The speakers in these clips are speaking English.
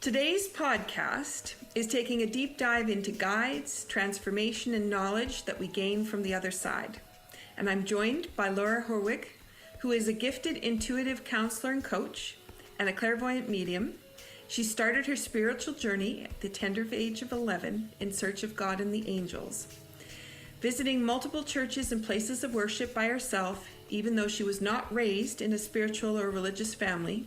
Today's podcast is taking a deep dive into guides, transformation, and knowledge that we gain from the other side. And I'm joined by Laura Hoorweg, who is a gifted intuitive counselor and coach and a clairvoyant medium. She started her spiritual journey at the tender age of 11 in search of God and the angels. Visiting multiple churches and places of worship by herself, even though she was not raised in a spiritual or religious family,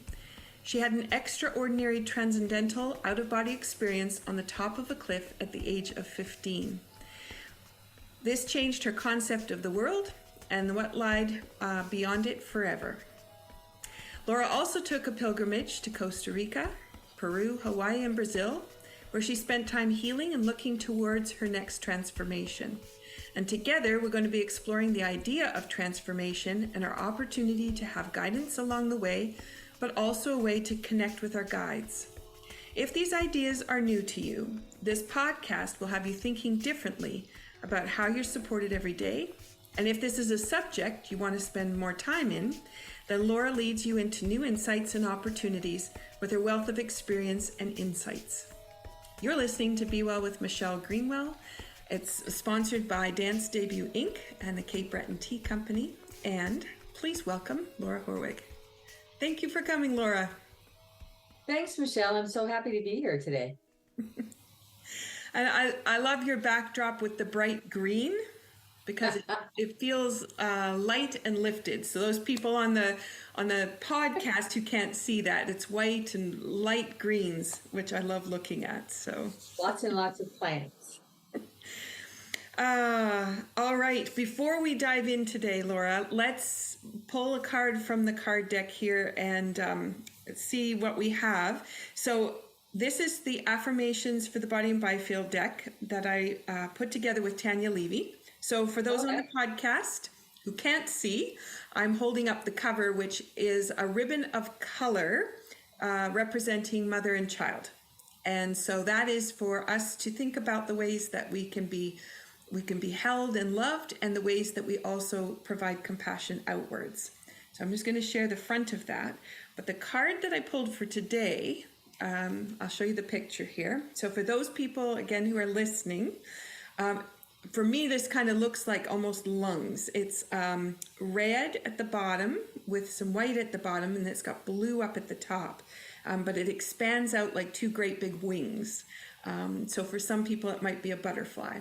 she had an extraordinary transcendental out-of-body experience on the top of a cliff at the age of 15. This changed her concept of the world and what lied beyond it forever. Laura also took a pilgrimage to Costa Rica, Peru, Hawaii, and Brazil, where she spent time healing and looking towards her next transformation. And together, we're going to be exploring the idea of transformation and our opportunity to have guidance along the way, but also a way to connect with our guides. If these ideas are new to you, this podcast will have you thinking differently about how you're supported every day. And if this is a subject you want to spend more time in, then Laura leads you into new insights and opportunities with her wealth of experience and insights. You're listening to Be Well with Michelle Greenwell. It's sponsored by Dance Debut Inc. and the Cape Breton Tea Company. And please welcome Laura Hoorweg. Thank you for coming, Laura. Thanks, Michelle. I'm so happy to be here today. And I love your backdrop with the bright green because it feels light and lifted. So those people on the podcast who can't see that, it's white and light greens, which I love looking at. So lots and lots of plants. All right. Before we dive in today, Laura, let's pull a card from the card deck here and see what we have. So this is the affirmations for the Body and Biofield deck that I put together with Tanya Levy. So for those on the podcast who can't see, I'm holding up the cover, which is a ribbon of color representing mother and child. And so that is for us to think about the ways that we can be held and loved, and the ways that we also provide compassion outwards. So I'm just going to share the front of that. But the card that I pulled for today, I'll show you the picture here. So for those people, again, who are listening, for me, this kind of looks like almost lungs. It's red at the bottom with some white at the bottom, and it's got blue up at the top. But it expands out like two great big wings. So for some people, it might be a butterfly.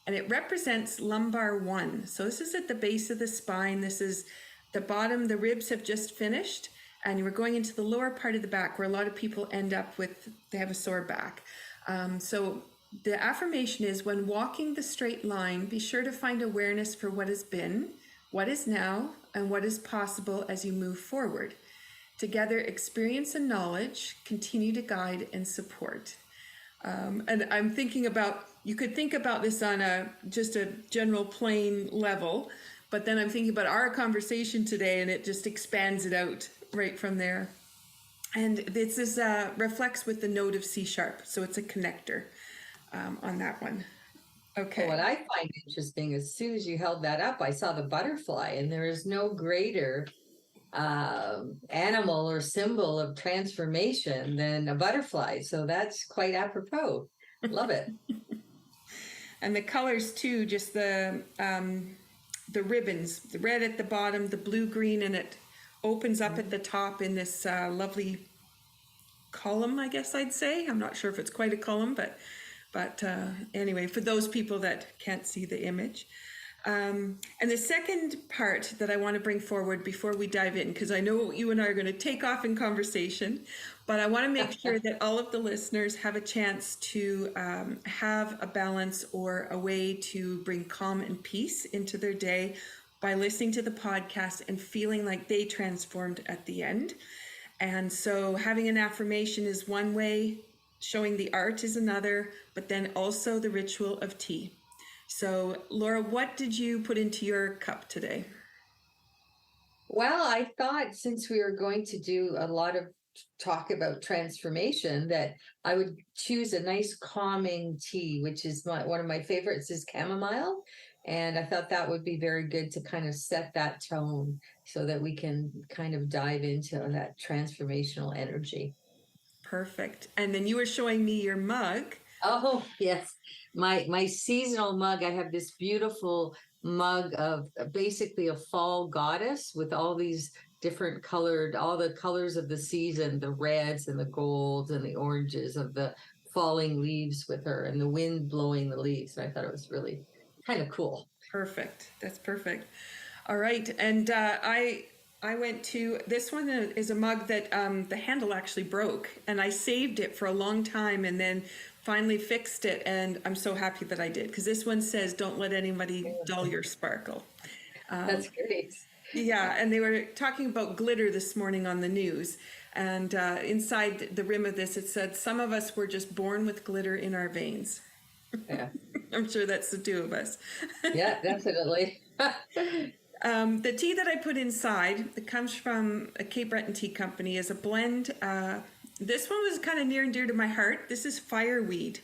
And it represents lumbar 1. So this is at the base of the spine. This is the bottom. The ribs have just finished. And we're going into the lower part of the back where a lot of people end up with, they have a sore back. So the affirmation is, when walking the straight line, be sure to find awareness for what has been, what is now, and what is possible as you move forward. Together, experience and knowledge continue to guide and support. And I'm thinking about, you could think about this on just a general plain level, but then I'm thinking about our conversation today, and it just expands it out right from there. And this is reflects with the note of C sharp, so it's a connector on that one. Okay. Well, what I find interesting, as soon as you held that up, I saw the butterfly, and there is no greater animal or symbol of transformation than a butterfly. So that's quite apropos. Love it. And the colors too, just the ribbons, the red at the bottom, the blue, green, and it opens up at the top in this lovely column, I guess I'd say. I'm not sure if it's quite a column, but anyway, for those people that can't see the image. And the second part that I want to bring forward before we dive in, because I know you and I are going to take off in conversation, but I want to make sure that all of the listeners have a chance to have a balance or a way to bring calm and peace into their day by listening to the podcast and feeling like they transformed at the end. And so having an affirmation is one way, showing the art is another, but then also the ritual of tea. So, Laura, what did you put into your cup today? Well, I thought, since we were going to do a lot of talk about transformation, that I would choose a nice calming tea, which is one of my favorites is chamomile. And I thought that would be very good to kind of set that tone so that we can kind of dive into that transformational energy. Perfect. And then you were showing me your mug. Oh, yes. My seasonal mug, I have this beautiful mug of basically a fall goddess with all these different colored, all the colors of the season, the reds and the golds and the oranges of the falling leaves with her and the wind blowing the leaves. And I thought it was really kind of cool. Perfect. That's perfect. All right. And I went to this one is a mug that the handle actually broke, and I saved it for a long time and then finally fixed it. And I'm so happy that I did, because this one says, "Don't let anybody dull your sparkle." That's great. Yeah, and they were talking about glitter this morning on the news. And inside the rim of this, it said, "Some of us were just born with glitter in our veins." Yeah. I'm sure that's the two of us. Yeah, definitely. The tea that I put inside, it comes from a Cape Breton tea company, is a blend. This one was kind of near and dear to my heart. This is fireweed,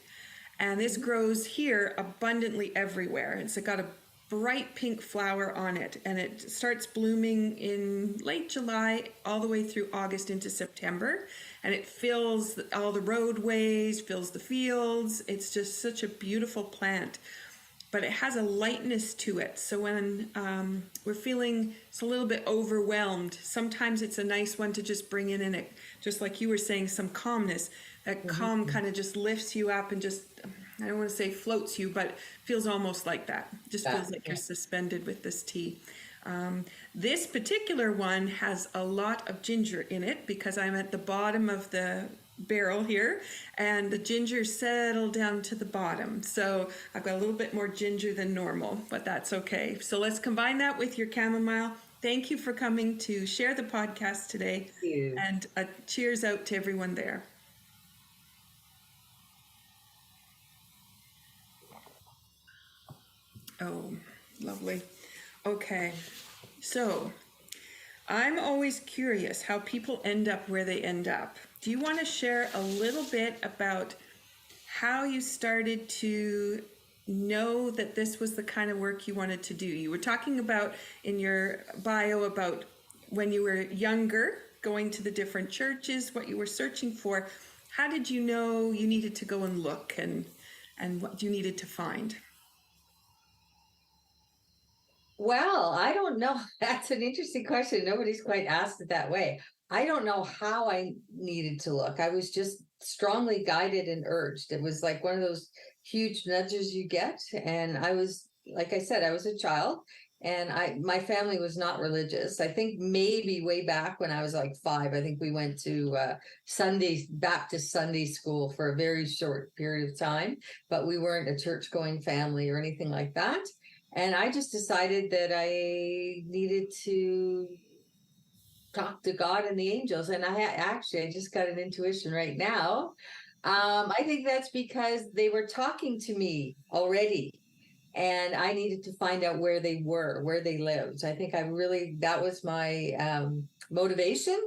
and this grows here abundantly everywhere. It's got a bright pink flower on it, and it starts blooming in late July all the way through August into September, and it fills all the roadways, fills the fields. It's just such a beautiful plant, but it has a lightness to it. So when we're feeling it's a little bit overwhelmed, sometimes it's a nice one to just bring in, and it, just like you were saying, some calmness. That calm kind of just lifts you up and just, I don't want to say floats you, but feels almost like that. Just feels like you're suspended with this tea. This particular one has a lot of ginger in it, because I'm at the bottom of the barrel here, and the ginger settled down to the bottom. So I've got a little bit more ginger than normal, but that's okay. So let's combine that with your chamomile. Thank you for coming to share the podcast today. Thank you. And a cheers out to everyone there. Oh, lovely. Okay, so I'm always curious how people end up where they end up. Do you want to share a little bit about how you started to know that this was the kind of work you wanted to do? You were talking about in your bio about when you were younger, going to the different churches, what you were searching for. How did you know you needed to go and look, and what you needed to find? Well, I don't know. That's an interesting question. Nobody's quite asked it that way. I don't know how I needed to look. I was just strongly guided and urged. It was like one of those huge nudges you get. And I was, like I said, I was a child, and my family was not religious. I think maybe way back when I was like 5, I think we went to Baptist Sunday school for a very short period of time, but we weren't a church-going family or anything like that. And I just decided that I needed to talk to God and the angels. And I just got an intuition right now. I think that's because they were talking to me already, and I needed to find out where they were, where they lived. I think that was my motivation.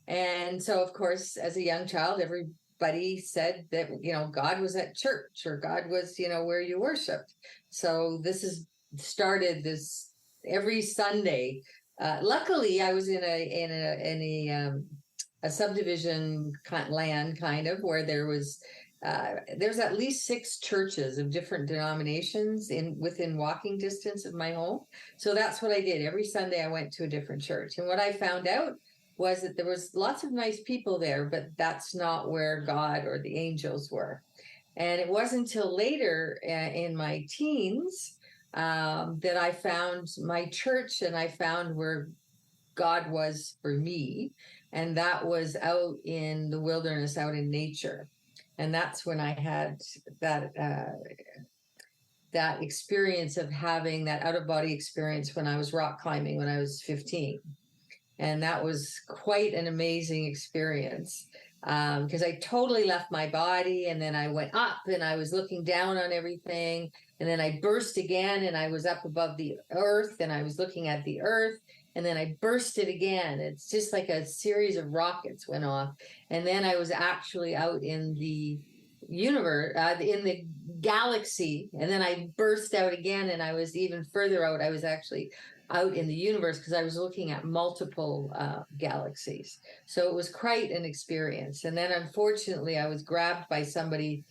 And so, of course, as a young child, everybody said that, God was at church, or God was, where you worshiped. So this is started this every Sunday. Luckily, I was in a subdivision land, kind of, where there's at least 6 churches of different denominations within walking distance of my home. So that's what I did. Every Sunday I went to a different church. And what I found out was that there was lots of nice people there, but that's not where God or the angels were. And it wasn't until later in my teens that I found my church, and I found where God was for me. And that was out in the wilderness, out in nature. And that's when I had that experience of having that out-of-body experience when I was rock climbing when I was 15. And that was quite an amazing experience, because I totally left my body, and then I went up and I was looking down on everything. And then I burst again, and I was up above the earth, and I was looking at the earth, and then I bursted again. It's just like a series of rockets went off. And then I was actually out in the universe, in the galaxy, and then I burst out again, and I was even further out. I was actually out in the universe, because I was looking at multiple galaxies. So it was quite an experience. And then unfortunately, I was grabbed by somebody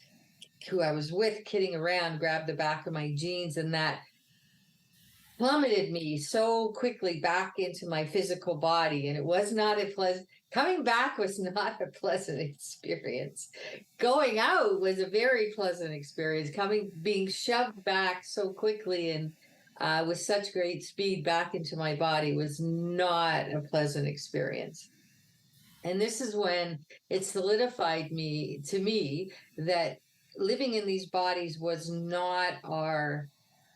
who I was with, kidding around, grabbed the back of my jeans, and that plummeted me so quickly back into my physical body. And it was not a pleasant, coming back was not a pleasant experience. Going out was a very pleasant experience. Being shoved back so quickly and with such great speed back into my body was not a pleasant experience. And this is when it solidified to me that living in these bodies was not our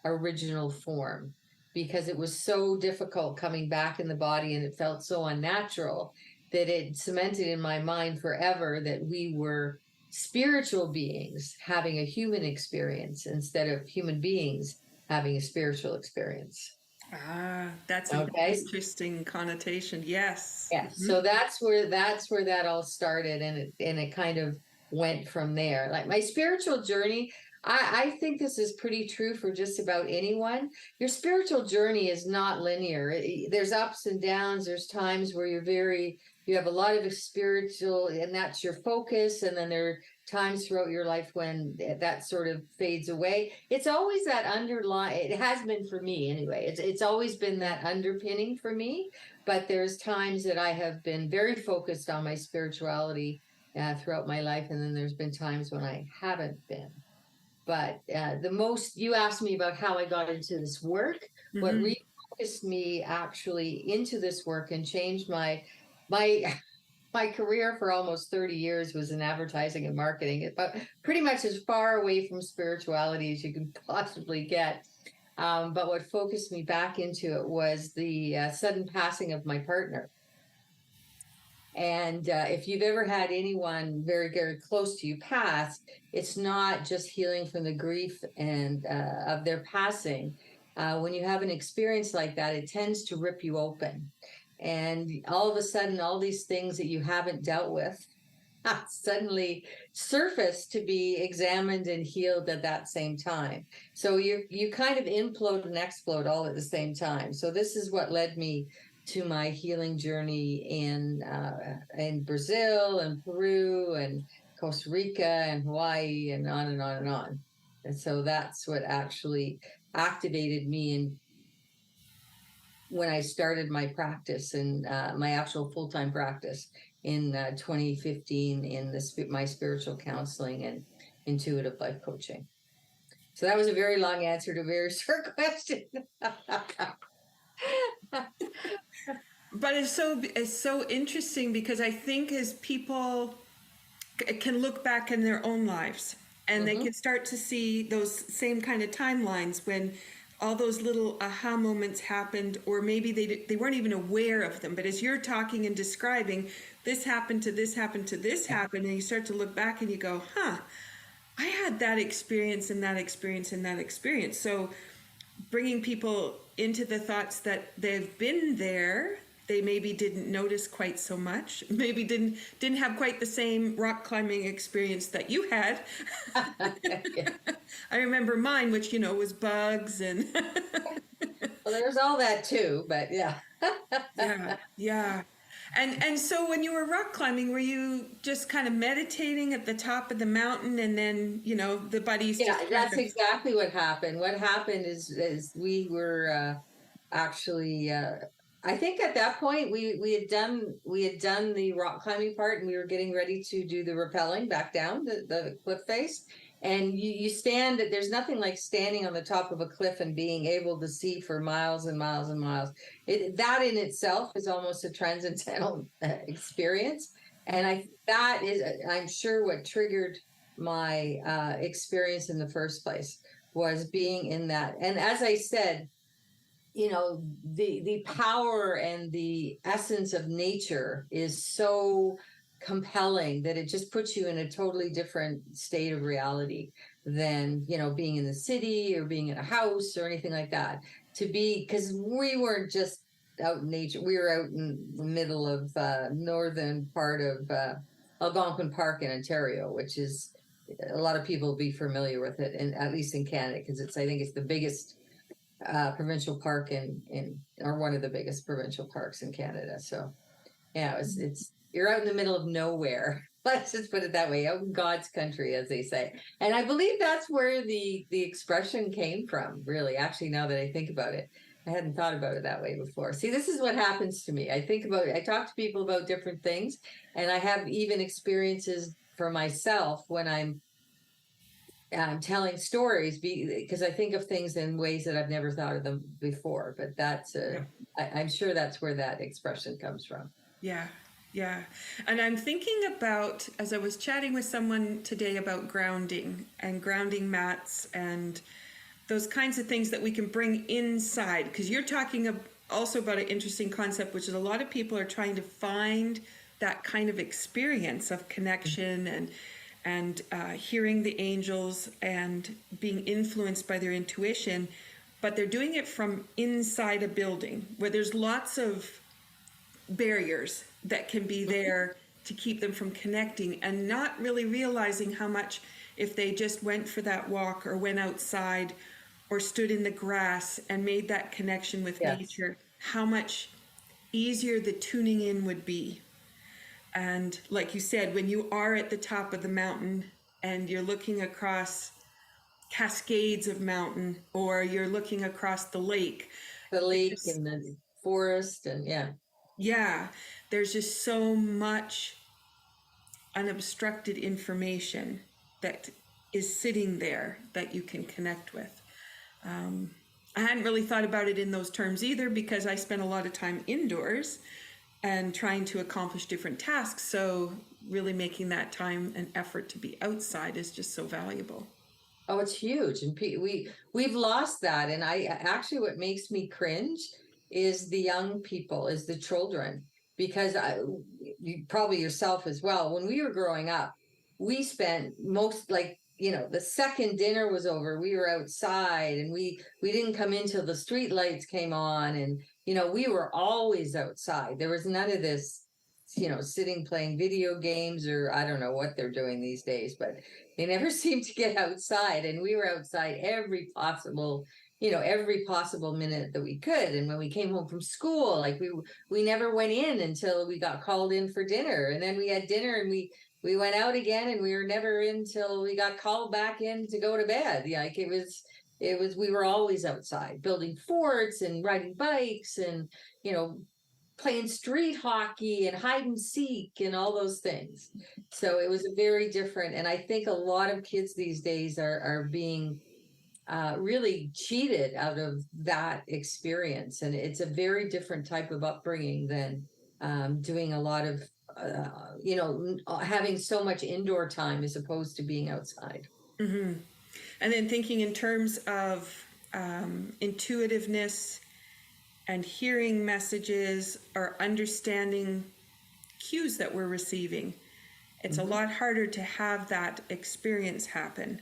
original form, because it was so difficult coming back in the body, and it felt so unnatural that it cemented in my mind forever that we were spiritual beings having a human experience instead of human beings having a spiritual experience. Ah, that's an interesting connotation. Yes. Yes. So that's where that all started, and it kind of went from there. Like my spiritual journey, I think this is pretty true for just about anyone. Your spiritual journey is not linear. There's ups and downs. There's times where you have a lot of spiritual, and that's your focus. And then there are times throughout your life when that sort of fades away. It's always that underlying, it has been for me anyway. It's always been that underpinning for me, but there's times that I have been very focused on my spirituality throughout my life. And then there's been times when I haven't been. But you asked me about how I got into this work. What refocused me actually into this work and changed my career for almost 30 years was in advertising and marketing, but pretty much as far away from spirituality as you can possibly get. But what focused me back into it was the sudden passing of my partner. And if you've ever had anyone very, very close to you pass, it's not just healing from the grief and of their passing. When you have an experience like that, it tends to rip you open. And all of a sudden, all these things that you haven't dealt with suddenly surface to be examined and healed at that same time. So you kind of implode and explode all at the same time. So this is what led me to my healing journey in Brazil and Peru and Costa Rica and Hawaii and on and on and on. And so that's what actually activated me when I started my practice and my actual full-time practice in 2015 in my spiritual counseling and intuitive life coaching. So that was a very long answer to a very short question. But it's so interesting, because I think as people can look back in their own lives and they can start to see those same kind of timelines when all those little aha moments happened, or maybe they weren't even aware of them. But as you're talking and describing, this happened to this happened to this happened, and you start to look back and you go, I had that experience and that experience and that experience. So bringing people into the thoughts that they've been there, they maybe didn't notice quite so much, maybe didn't have quite the same rock climbing experience that you had. I remember mine, which was bugs and well, there's all that too, but yeah. yeah. And so when you were rock climbing, were you just kind of meditating at the top of the mountain, and then the buddies? Yeah, that's exactly what happened. What happened is we were actually. I think at that point we had done the rock climbing part, and we were getting ready to do the rappelling back down the cliff face. And you stand, there's nothing like standing on the top of a cliff and being able to see for miles and miles and miles. That in itself is almost a transcendental experience. And that is, I'm sure, what triggered my experience in the first place, was being in that. And as I said, the power and the essence of nature is so compelling that it just puts you in a totally different state of reality than being in the city or being in a house or anything like that. Because we weren't just out in nature, we were out in the middle of northern part of Algonquin Park in Ontario, which is, a lot of people will be familiar with it, and at least in Canada, because I think it's the biggest provincial park or one of the biggest provincial parks in Canada. So yeah, it's you're out in the middle of nowhere. Let's just put it that way, out in God's country, as they say. And I believe that's where the expression came from, really. Actually, now that I think about it, I hadn't thought about it that way before. See, this is what happens to me. I talk to people about different things, and I have even experiences for myself when I'm telling stories because I think of things in ways that I've never thought of them before. But I'm sure that's where that expression comes from. Yeah, yeah. And I'm thinking about, as I was chatting with someone today about grounding and grounding mats and those kinds of things that we can bring inside, because you're talking also about an interesting concept, which is a lot of people are trying to find that kind of experience of connection and hearing the angels and being influenced by their intuition, but they're doing it from inside a building where there's lots of barriers that can be there to keep them from connecting, and not really realizing how much, if they just went for that walk or went outside or stood in the grass and made that connection with nature, how much easier the tuning in would be. And like you said, when you are at the top of the mountain and you're looking across cascades of mountain, or you're looking across the lake And the forest, and there's just so much unobstructed information that is sitting there that you can connect with. I hadn't really thought about it in those terms either, because I spent a lot of time indoors and trying to accomplish different tasks. So really making that time and effort to be outside is just so valuable. Oh, it's huge. And we've lost that. And what makes me cringe is the young people, is the children, because you probably yourself as well. When we were growing up, we spent the second dinner was over, we were outside, and we didn't come in till the street lights came on. And, we were always outside. There was none of this, sitting playing video games, or I don't know what they're doing these days, but they never seemed to get outside. And we were outside every possible minute that we could. And when we came home from school, like we never went in until we got called in for dinner. And then we had dinner and we went out again, and we were never in till we got called back in to go to bed. Like we were always outside building forts and riding bikes and, playing street hockey and hide and seek and all those things. So it was a very different, and I think a lot of kids these days are being really cheated out of that experience. And it's a very different type of upbringing than doing a lot of, having so much indoor time as opposed to being outside. Mm-hmm. And then thinking in terms of intuitiveness and hearing messages or understanding cues that we're receiving. It's a lot harder to have that experience happen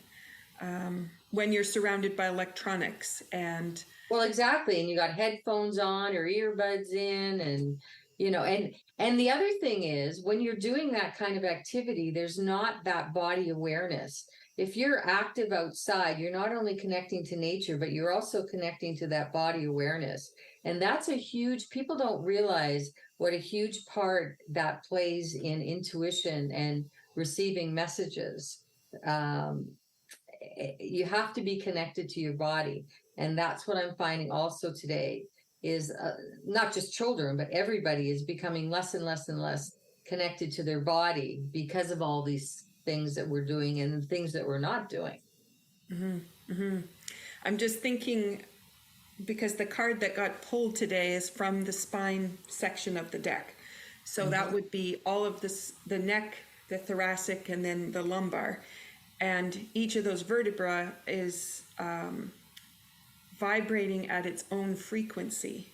when you're surrounded by electronics and... Well, exactly. And you got headphones on or earbuds in, and, and the other thing is, when you're doing that kind of activity, there's not that body awareness. If you're active outside, you're not only connecting to nature, but you're also connecting to that body awareness. And that's people don't realize what a huge part that plays in intuition and receiving messages. You have to be connected to your body. And that's what I'm finding also today is not just children, but everybody is becoming less and less and less connected to their body because of all these things that we're doing and things that we're not doing. Mm-hmm. Mm-hmm. I'm just thinking, because the card that got pulled today is from the spine section of the deck. So that would be all of this, the neck, the thoracic, and then the lumbar. And each of those vertebrae is vibrating at its own frequency.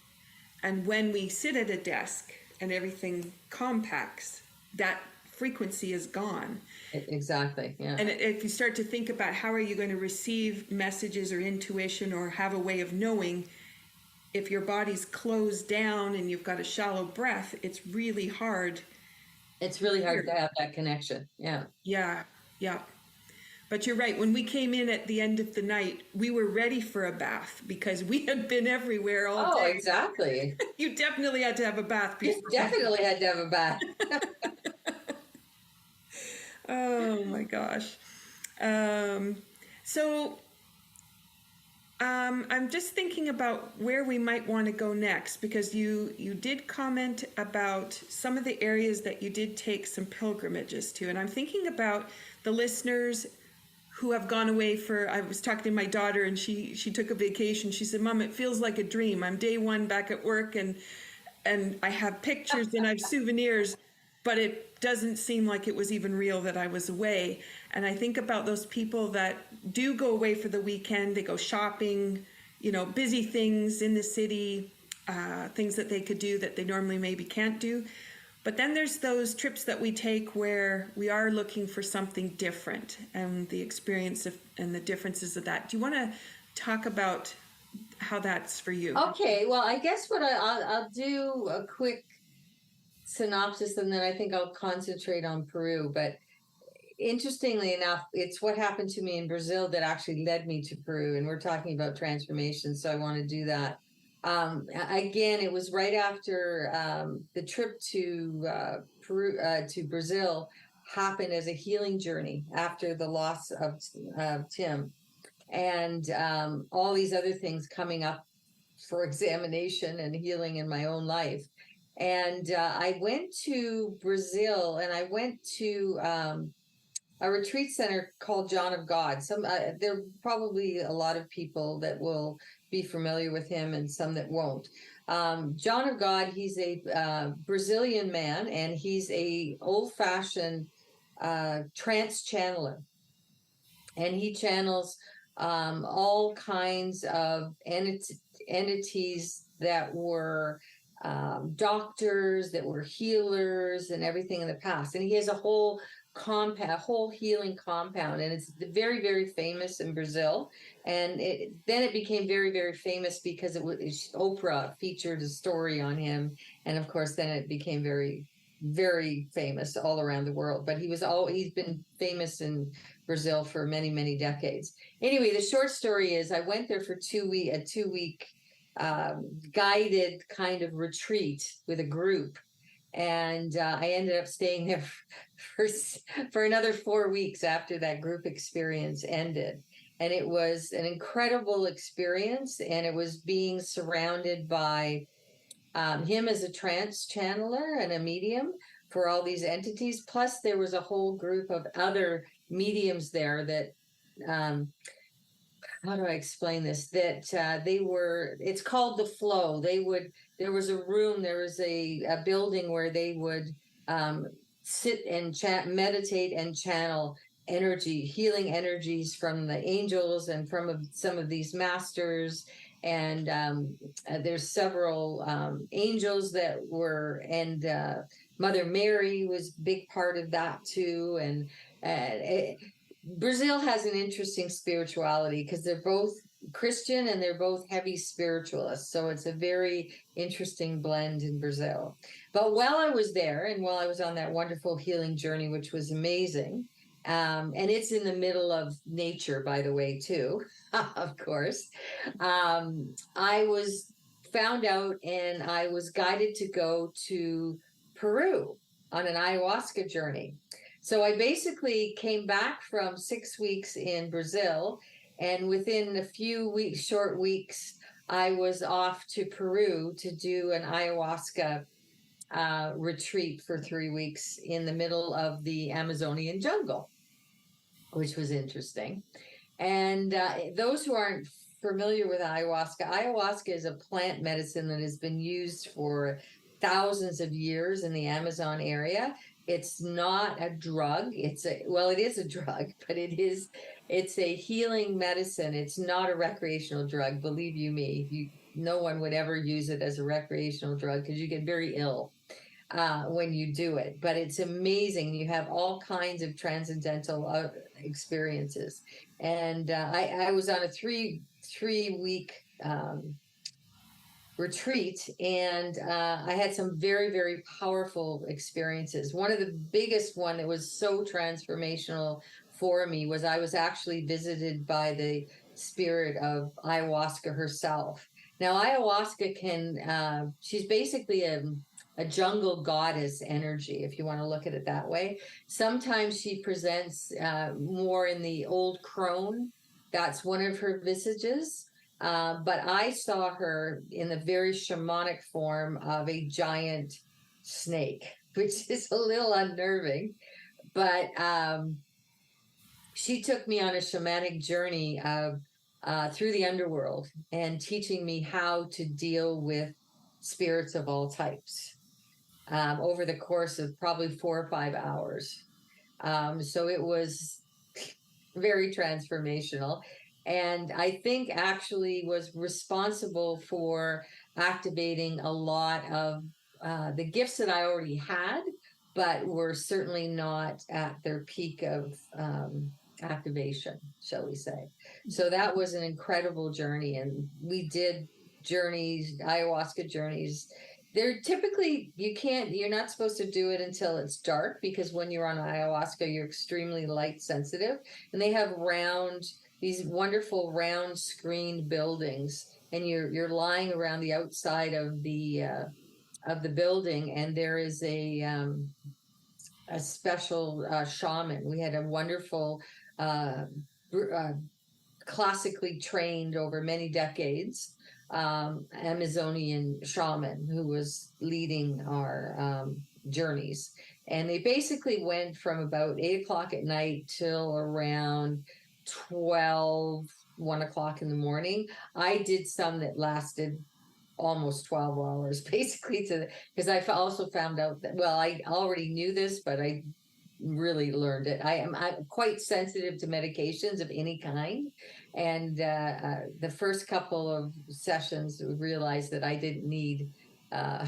And when we sit at a desk and everything compacts, that frequency is gone. Exactly. Yeah. And if you start to think about how are you going to receive messages or intuition or have a way of knowing, if your body's closed down and you've got a shallow breath, it's really hard. It's really hard to have that connection. Yeah. Yeah. Yeah. But you're right. When we came in at the end of the night, we were ready for a bath because we had been everywhere all Oh, day. exactly. You definitely had to have a bath You before. definitely had to have a bath. Oh my gosh. Um, so I'm just thinking about where we might want to go next, because you did comment about some of the areas that you did take some pilgrimages to, and I'm thinking about the listeners who have gone away for. I was talking to my daughter, and she took a vacation. She said, "Mom, it feels like a dream. I'm day one back at work, and I have pictures and I have souvenirs, but it doesn't seem like it was even real that I was away." And I think about those people that do go away for the weekend. They go shopping, busy things in the city, things that they could do that they normally maybe can't do. But then there's those trips that we take where we are looking for something different, and the experience and the differences of that. Do you want to talk about how that's for you? Okay, well, I guess what I'll do a quick synopsis, and then I think I'll concentrate on Peru. But interestingly enough, it's what happened to me in Brazil that actually led me to Peru, and we're talking about transformation, so I want to do that. Again, it was right after the trip to Peru, to Brazil happened as a healing journey after the loss of Tim, and all these other things coming up for examination and healing in my own life. And I went to Brazil, and I went to a retreat center called John of God. There are probably a lot of people that will be familiar with him, and some that won't. John of God, he's a Brazilian man, and he's a old-fashioned trance channeler, and he channels all kinds of entities that were doctors, that were healers, and everything in the past. And he has a whole healing compound, and it's very, very famous in Brazil. And then it became very, very famous because Oprah featured a story on him, and of course then it became very, very famous all around the world. But he's been famous in Brazil for many, many decades. Anyway, the short story is I went there for a 2-week guided kind of retreat with a group. And I ended up staying there for another 4 weeks after that group experience ended. And it was an incredible experience. And it was being surrounded by him as a trance channeler and a medium for all these entities. Plus, there was a whole group of other mediums there that, how do I explain this? That it's called the flow. There was a room, there was a building where they would sit and meditate and channel healing energies from the angels and from some of these masters. And there's several angels that were, and Mother Mary was a big part of that too. And Brazil has an interesting spirituality because they're both Christian and they're both heavy spiritualists. So it's a very interesting blend in Brazil. But while I was there, and while I was on that wonderful healing journey, which was amazing, and it's in the middle of nature, by the way, too, of course, I was found out, and I was guided to go to Peru on an ayahuasca journey. So I basically came back from 6 weeks in Brazil, and within a few short weeks, I was off to Peru to do an ayahuasca retreat for 3 weeks in the middle of the Amazonian jungle, which was interesting. And those who aren't familiar with ayahuasca is a plant medicine that has been used for thousands of years in the Amazon area. It's not a drug. It is a drug, but it's a healing medicine. It's not a recreational drug. Believe you me, no one would ever use it as a recreational drug because you get very ill when you do it. But it's amazing. You have all kinds of transcendental experiences. And I was on a three-week retreat, and I had some very, very powerful experiences. One of the biggest one that was so transformational for me was I was actually visited by the spirit of ayahuasca herself. Now, ayahuasca can, she's basically a jungle goddess energy, if you want to look at it that way. Sometimes she presents more in the old crone. That's one of her visages. But I saw her in the very shamanic form of a giant snake, which is a little unnerving. But she took me on a shamanic journey of through the underworld and teaching me how to deal with spirits of all types over the course of probably 4 or 5 hours. So it was very transformational. And I think actually was responsible for activating a lot of the gifts that I already had, but were certainly not at their peak of activation, shall we say. So that was an incredible journey. And we did journeys, ayahuasca journeys. They're typically, you're not supposed to do it until it's dark, because when you're on ayahuasca, you're extremely light sensitive. And they have these wonderful round screened buildings, and you're lying around the outside of the building, and there is a special shaman. We had a wonderful classically trained over many decades Amazonian shaman who was leading our journeys. And they basically went from about 8 o'clock at night till around 1 o'clock in the morning. I did some that lasted almost 12 hours, basically, because I also found out that, well, I already knew this, but I really learned it. I'm quite sensitive to medications of any kind. And the first couple of sessions realized that I didn't need the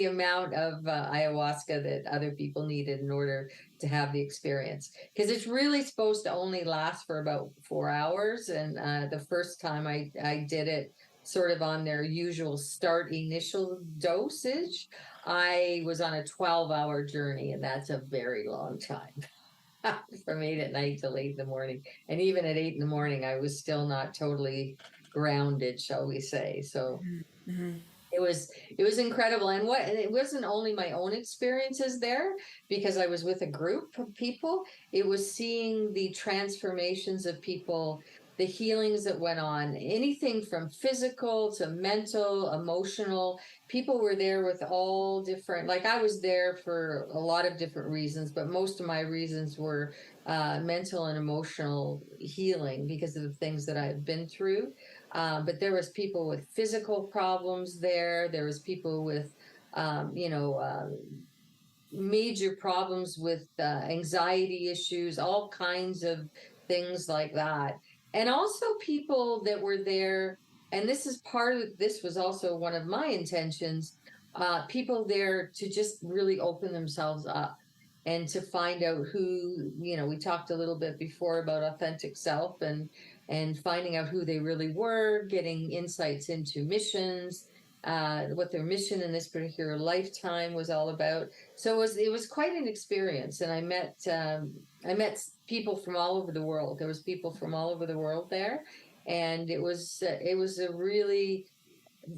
amount of ayahuasca that other people needed in order to have the experience, because it's really supposed to only last for about 4 hours. And the first time I did it sort of on their usual start initial dosage, I was on a 12-hour journey, and that's a very long time. From 8 at night till 8 in the morning. And even at 8 in the morning, I was still not totally grounded, shall we say. So it was incredible. And it wasn't only my own experiences there, because I was with a group of people. It was seeing the transformations of people, the healings that went on, anything from physical to mental, emotional. People were there with all different, like I was there for a lot of different reasons, but most of my reasons were mental and emotional healing because of the things that I've been through. But there was people with physical problems there. There was people with, major problems with anxiety issues, all kinds of things like that. And also people that were there, and this was also one of my intentions, people there to just really open themselves up and to find out who, we talked a little bit before about authentic self and finding out who they really were, getting insights into missions, what their mission in this particular lifetime was all about. So it was quite an experience. And I met people from all over the world. There was people from all over the world there. And it was a really,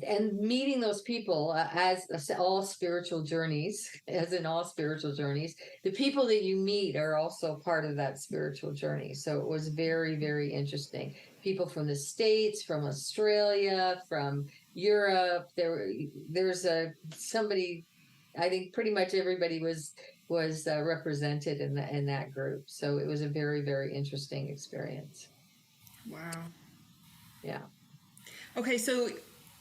and meeting those people as in all spiritual journeys, the people that you meet are also part of that spiritual journey. So it was very, very interesting. People from the States, from Australia, from Europe. There's somebody, I think pretty much everybody was represented in that group. So it was a very, very interesting experience. Wow. Yeah. Okay, so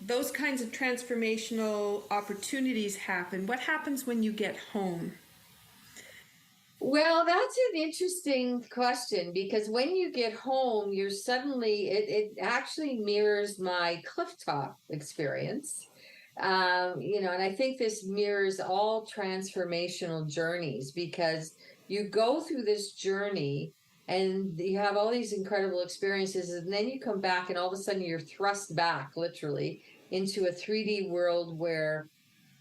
those kinds of transformational opportunities happen. What happens when you get home? Well, that's an interesting question, because when you get home, you're suddenly, it actually mirrors my clifftop experience. And I think this mirrors all transformational journeys, because you go through this journey and you have all these incredible experiences, and then you come back and all of a sudden you're thrust back literally into a 3D world where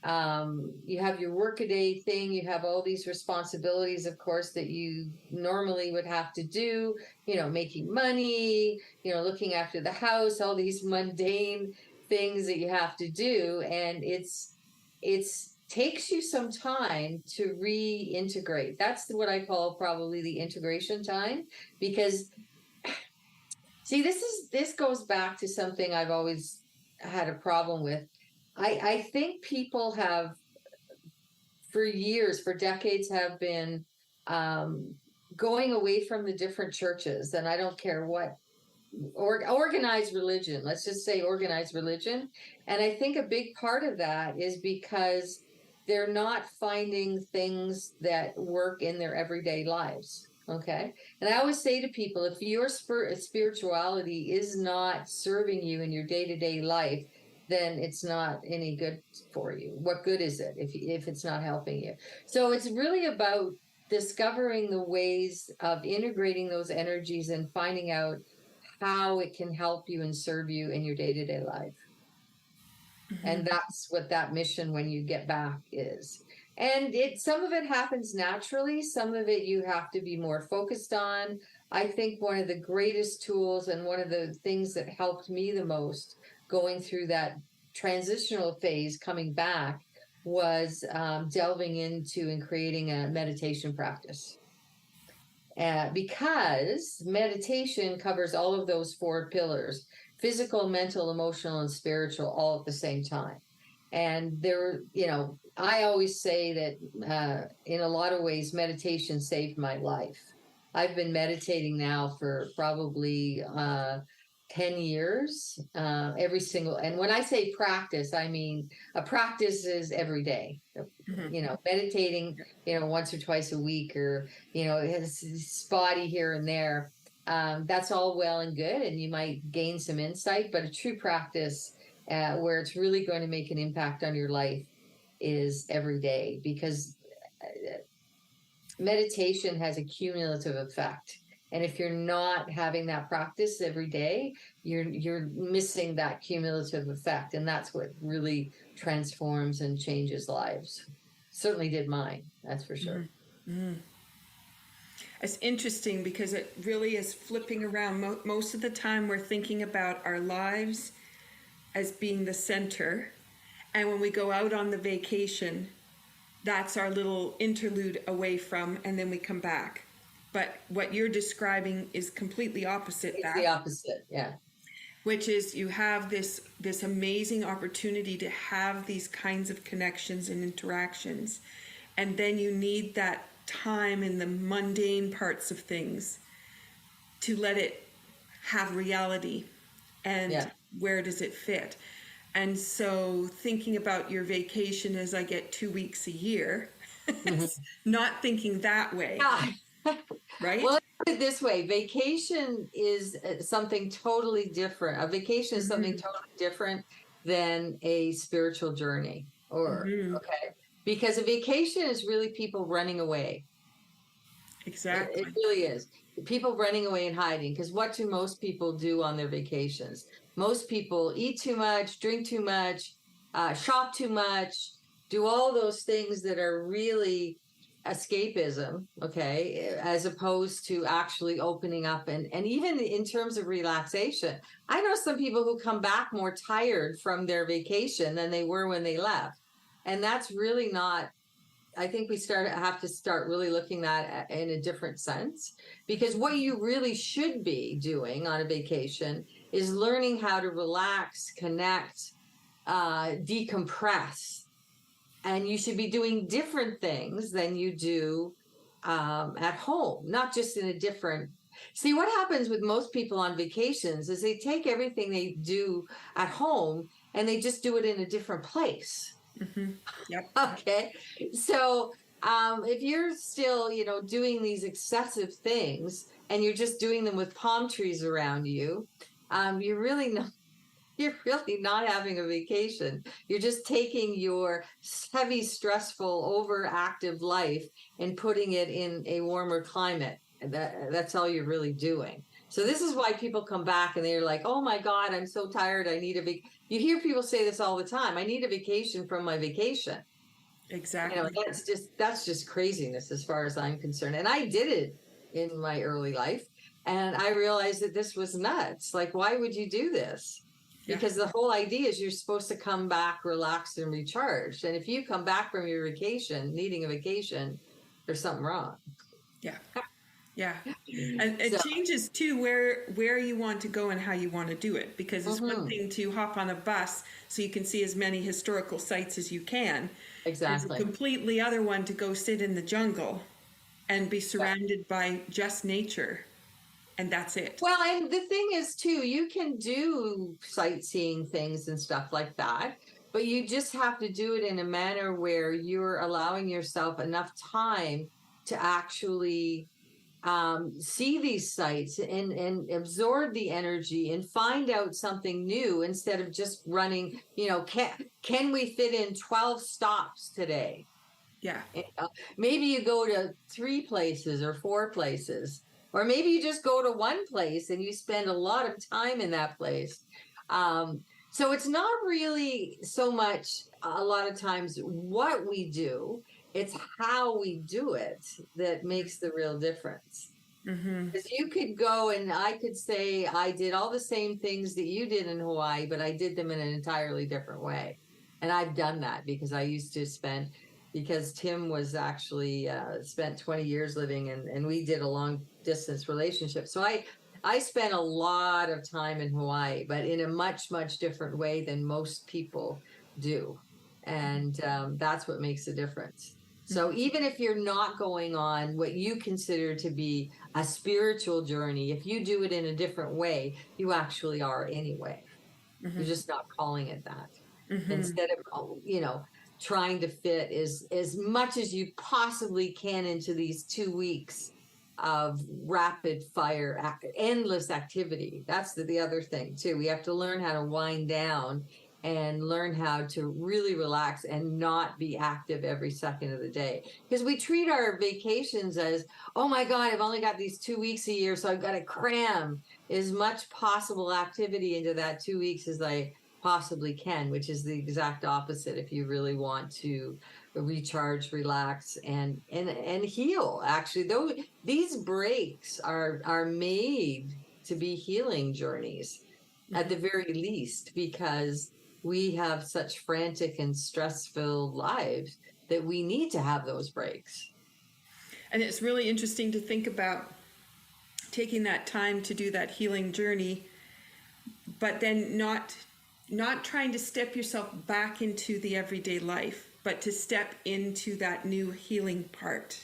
You have your workaday thing, you have all these responsibilities, of course, that you normally would have to do, making money, looking after the house, all these mundane things that you have to do. And it's takes you some time to reintegrate. That's what I call probably the integration time, because see, this goes back to something I've always had a problem with. I think people have, for years, for decades, have been going away from the different churches, and I don't care what, or organized religion. Let's just say organized religion. And I think a big part of that is because they're not finding things that work in their everyday lives. Okay. And I always say to people, if your spirituality is not serving you in your day-to-day life, then it's not any good for you. What good is it if it's not helping you? So it's really about discovering the ways of integrating those energies and finding out how it can help you and serve you in your day-to-day life. And that's what that mission when you get back is. And some of it happens naturally, some of it you have to be more focused on. I think one of the greatest tools and one of the things that helped me the most going through that transitional phase coming back was delving into and creating a meditation practice. Because meditation covers all of those 4 pillars: physical, mental, emotional, and spiritual, all at the same time. And I always say that in a lot of ways, meditation saved my life. I've been meditating now for probably 10 years, and when I say practice, I mean, a practice is every day, meditating, once or twice a week, or, it's spotty here and there. That's all well and good, and you might gain some insight, but a true practice where it's really going to make an impact on your life is every day, because meditation has a cumulative effect. And if you're not having that practice every day, you're missing that cumulative effect. And that's what really transforms and changes lives. Certainly did mine, that's for sure. Mm-hmm. It's interesting because it really is flipping around. Most of the time we're thinking about our lives as being the center. And when we go out on the vacation, that's our little interlude away from, and then we come back. But what you're describing is completely opposite. It's the opposite, yeah. Which is you have this amazing opportunity to have these kinds of connections and interactions. And then you need that time in the mundane parts of things to let it have reality. And where does it fit? And so thinking about your vacation as I get 2 weeks a year, not thinking that way. Right? Well, put it this way, vacation is something totally different. A vacation is something totally different than a spiritual journey, okay? Because a vacation is really people running away. Exactly. It really is. People running away and hiding, because what do most people do on their vacations? Most people eat too much, drink too much, shop too much, do all those things that are really escapism, okay, as opposed to actually opening up. And even in terms of relaxation, I know some people who come back more tired from their vacation than they were when they left. And that's really not, I think we have to start really looking at in a different sense, because what you really should be doing on a vacation is learning how to relax, connect, decompress. And you should be doing different things than you do at home, not just in a different. See, what happens with most people on vacations is they take everything they do at home and they just do it in a different place. Yep. Okay. So if you're still, doing these excessive things and you're just doing them with palm trees around you, you're really not having a vacation. You're just taking your heavy, stressful, overactive life and putting it in a warmer climate. That's all you're really doing. So this is why people come back and they're like, oh my God, I'm so tired. I need you hear people say this all the time. I need a vacation from my vacation. Exactly. You know, that's just craziness as far as I'm concerned. And I did it in my early life. And I realized that this was nuts. Like, why would you do this? Because the whole idea is you're supposed to come back relaxed and recharged. And if you come back from your vacation needing a vacation, there's something wrong. Yeah. Yeah. And it changes too where you want to go and how you want to do it, because it's one thing to hop on a bus so you can see as many historical sites as you can. Exactly. It's a completely other one to go sit in the jungle and be surrounded by just nature. And that's it. Well, and the thing is too, you can do sightseeing things and stuff like that, but you just have to do it in a manner where you're allowing yourself enough time to actually see these sites and absorb the energy and find out something new instead of just running, you know, can we fit in 12 stops today? Yeah. Maybe you go to 3 places or 4 places, or maybe you just go to one place and you spend a lot of time in that place. So it's not really so much a lot of times what we do, it's how we do it that makes the real difference. Because you could go and I could say I did all the same things that you did in Hawaii, but I did them in an entirely different way. And I've done that because I used to spend, because Tim was actually spent 20 years living and we did a long distance relationship. So I spent a lot of time in Hawaii, but in a much, much different way than most people do. And that's what makes a difference. So even if you're not going on what you consider to be a spiritual journey, if you do it in a different way, you actually are anyway. You're just not calling it that. Instead of, you know, trying to fit as much as you possibly can into these 2 weeks of rapid fire, endless activity. That's the other thing too. We have to learn how to wind down and learn how to really relax and not be active every second of the day. Because we treat our vacations as, oh my God, I've only got these 2 weeks a year, so I've got to cram as much possible activity into that 2 weeks as I possibly can, which is the exact opposite if you really want to recharge, relax, and heal. Actually, these breaks are made to be healing journeys at the very least, because we have such frantic and stress-filled lives that we need to have those breaks. And it's really interesting to think about taking that time to do that healing journey, but then not trying to step yourself back into the everyday life, but to step into that new healing part,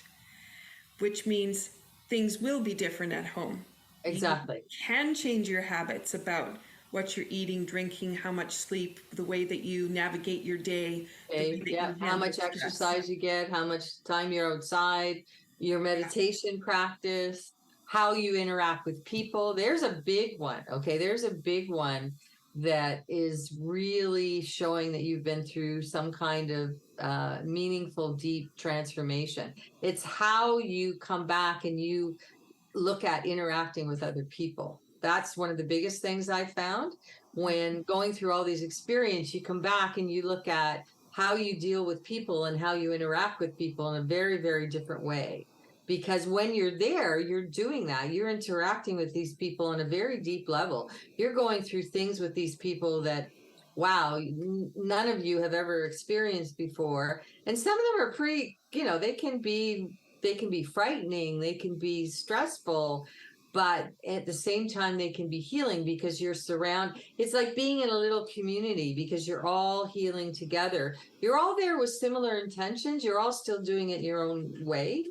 which means things will be different at home. Exactly. You can change your habits about what you're eating, drinking, how much sleep, the way that you navigate your day. How much exercise you get, how much time you're outside, your meditation practice, how you interact with people. There's a big one, okay? There's a big one that is really showing that you've been through some kind of meaningful, deep transformation. It's how you come back and you look at interacting with other people. That's one of the biggest things I found when going through all these experiences. You come back and you look at how you deal with people and how you interact with people in a very, very different way. Because when you're there, you're doing that. You're interacting with these people on a very deep level. You're going through things with these people that, wow, none of you have ever experienced before. And some of them are pretty, you know, they can be frightening, they can be stressful, but at the same time, they can be healing because you're surrounded. It's like being in a little community because you're all healing together. You're all there with similar intentions. You're all still doing it your own way,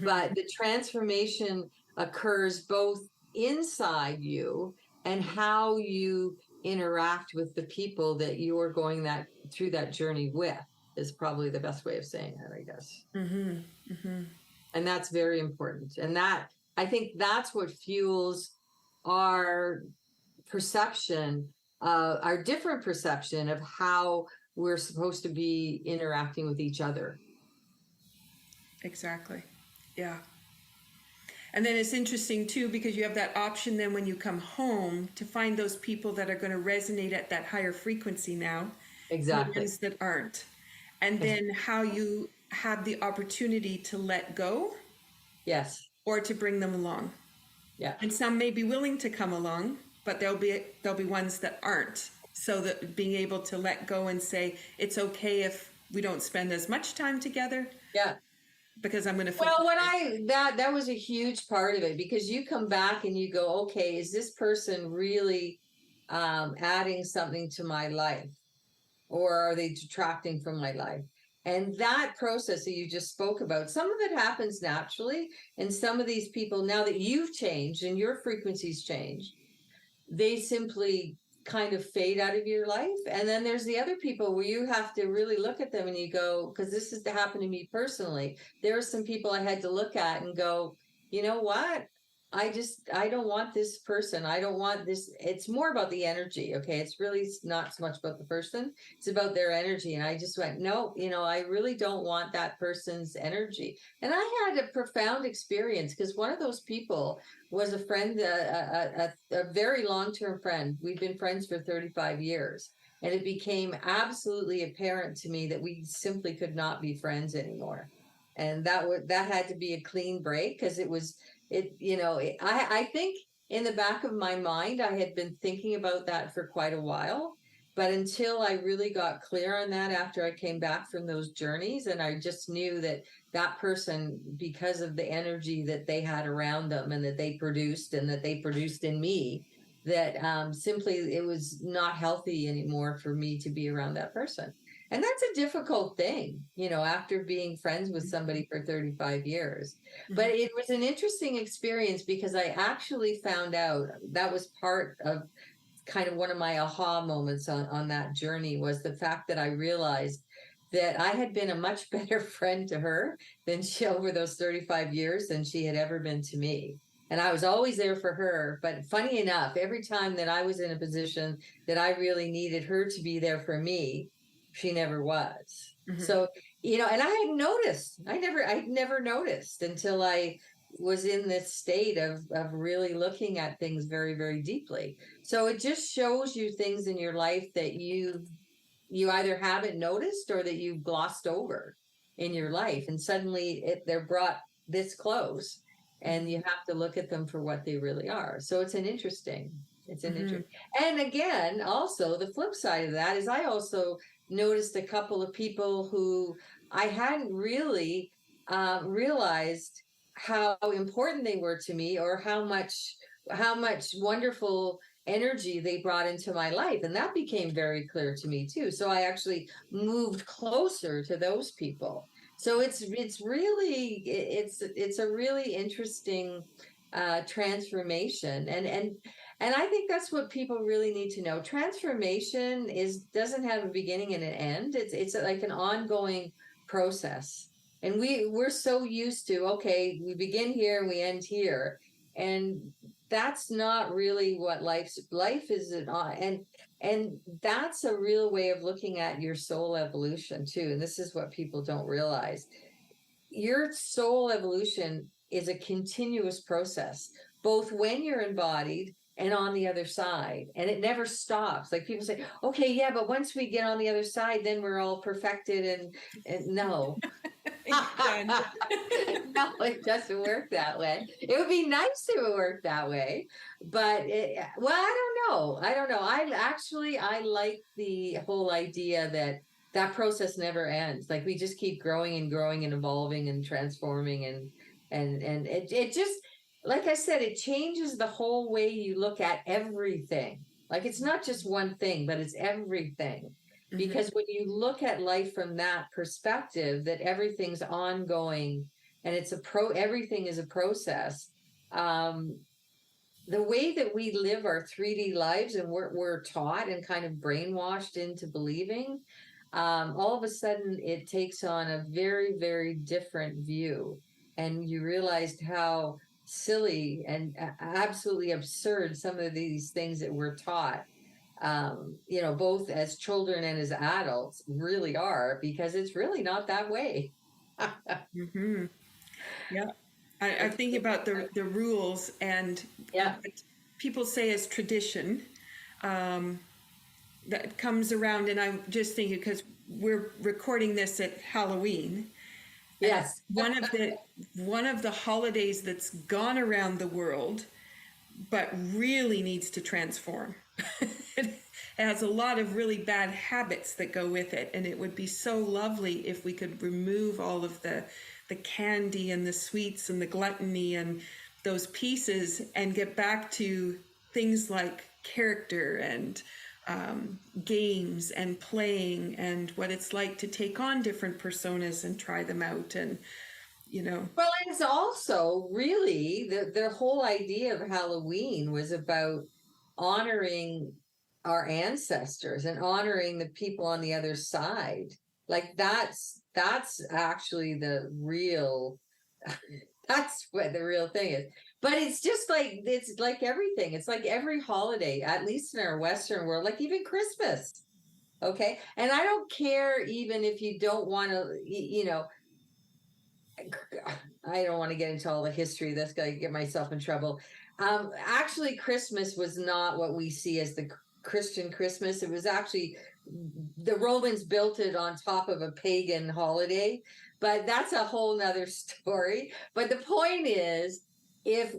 but the transformation occurs both inside you and how you interact with the people that you're going through that journey with is probably the best way of saying it, I guess. And that's very important. And that, I think that's what fuels our perception, our different perception of how we're supposed to be interacting with each other. Exactly. Yeah. And then it's interesting too, because you have that option then when you come home to find those people that are going to resonate at that higher frequency now, and the Exactly. ones that aren't. And then how you have the opportunity to let go Yes. or to bring them along. Yeah. And some may be willing to come along, but there'll be ones that aren't. So that being able to let go and say it's okay if we don't spend as much time together Yeah. because I'm going to Well, focus. that was a huge part of it, because you come back and you go, okay, is this person really adding something to my life, or are they detracting from my life? And that process that you just spoke about, some of it happens naturally, and some of these people, now that you've changed and your frequencies changed, they simply kind of fade out of your life. And then there's the other people where you have to really look at them and you go, because this has happened to me personally. There are some people I had to look at and go, you know what? I don't want this person. I don't want this. It's more about the energy. Okay. It's really not so much about the person. It's about their energy. And I just went, no, I really don't want that person's energy. And I had a profound experience, because one of those people was a friend, a very long-term friend. We've been friends for 35 years. And it became absolutely apparent to me that we simply could not be friends anymore. And that had to be a clean break, because I think in the back of my mind, I had been thinking about that for quite a while. But until I really got clear on that after I came back from those journeys, and I just knew that person, because of the energy that they had around them and that they produced in me, that simply it was not healthy anymore for me to be around that person. And that's a difficult thing, after being friends with somebody for 35 years. But it was an interesting experience, because I actually found out that was part of kind of one of my aha moments on that journey, was the fact that I realized that I had been a much better friend to her than she, over those 35 years, than she had ever been to me. And I was always there for her. But funny enough, every time that I was in a position that I really needed her to be there for me, she never was. So, and I hadn't noticed. I'd never noticed until I was in this state of really looking at things very, very deeply. So it just shows you things in your life that you either haven't noticed or that you've glossed over in your life, and suddenly they're brought this close, and you have to look at them for what they really are. So it's an interesting. And again, also the flip side of that is I also noticed a couple of people who I hadn't really realized how important they were to me, or how much wonderful energy they brought into my life. And that became very clear to me too. So I actually moved closer to those people. So it's a really interesting transformation. And I think that's what people really need to know. Transformation doesn't have a beginning and an end. It's like an ongoing process. And we're so used to, okay, we begin here and we end here. And that's not really what life is. And that's a real way of looking at your soul evolution too. And this is what people don't realize. Your soul evolution is a continuous process, both when you're embodied and on the other side. And it never stops. Like people say, okay, yeah, but once we get on the other side, then we're all perfected. And no. No, it doesn't work that way. It would be nice if it worked that way, but I don't know. I like the whole idea that process never ends. Like we just keep growing and growing and evolving and transforming, and it just, like I said, it changes the whole way you look at everything. Like it's not just one thing, but it's everything. Because when you look at life from that perspective, that everything's ongoing and everything is a process. The way that we live our 3D lives, and we're taught and kind of brainwashed into believing, all of a sudden it takes on a very, very different view. And you realized how silly and absolutely absurd some of these things that we're taught, both as children and as adults, really are, because it's really not that way. Yeah. I'm thinking about the rules and Yeah. what people say as tradition that comes around. And I'm just thinking because we're recording this at Halloween. And Yes. one of the holidays that's gone around the world, but really needs to transform. It has a lot of really bad habits that go with it, and it would be so lovely if we could remove all of the candy and the sweets and the gluttony and those pieces and get back to things like character and games and playing and what it's like to take on different personas and try them out. And Well, it's also really the whole idea of Halloween was about honoring our ancestors and honoring the people on the other side. Like that's actually the real that's what the real thing is. But it's like everything. It's like every holiday, at least in our Western world, like even Christmas. Okay. And I don't care even if you don't want to, I don't want to get into all the history. That's going to get myself in trouble. Actually, Christmas was not what we see as the Christian Christmas. It was actually the Romans built it on top of a pagan holiday, but that's a whole nother story. But the point is, if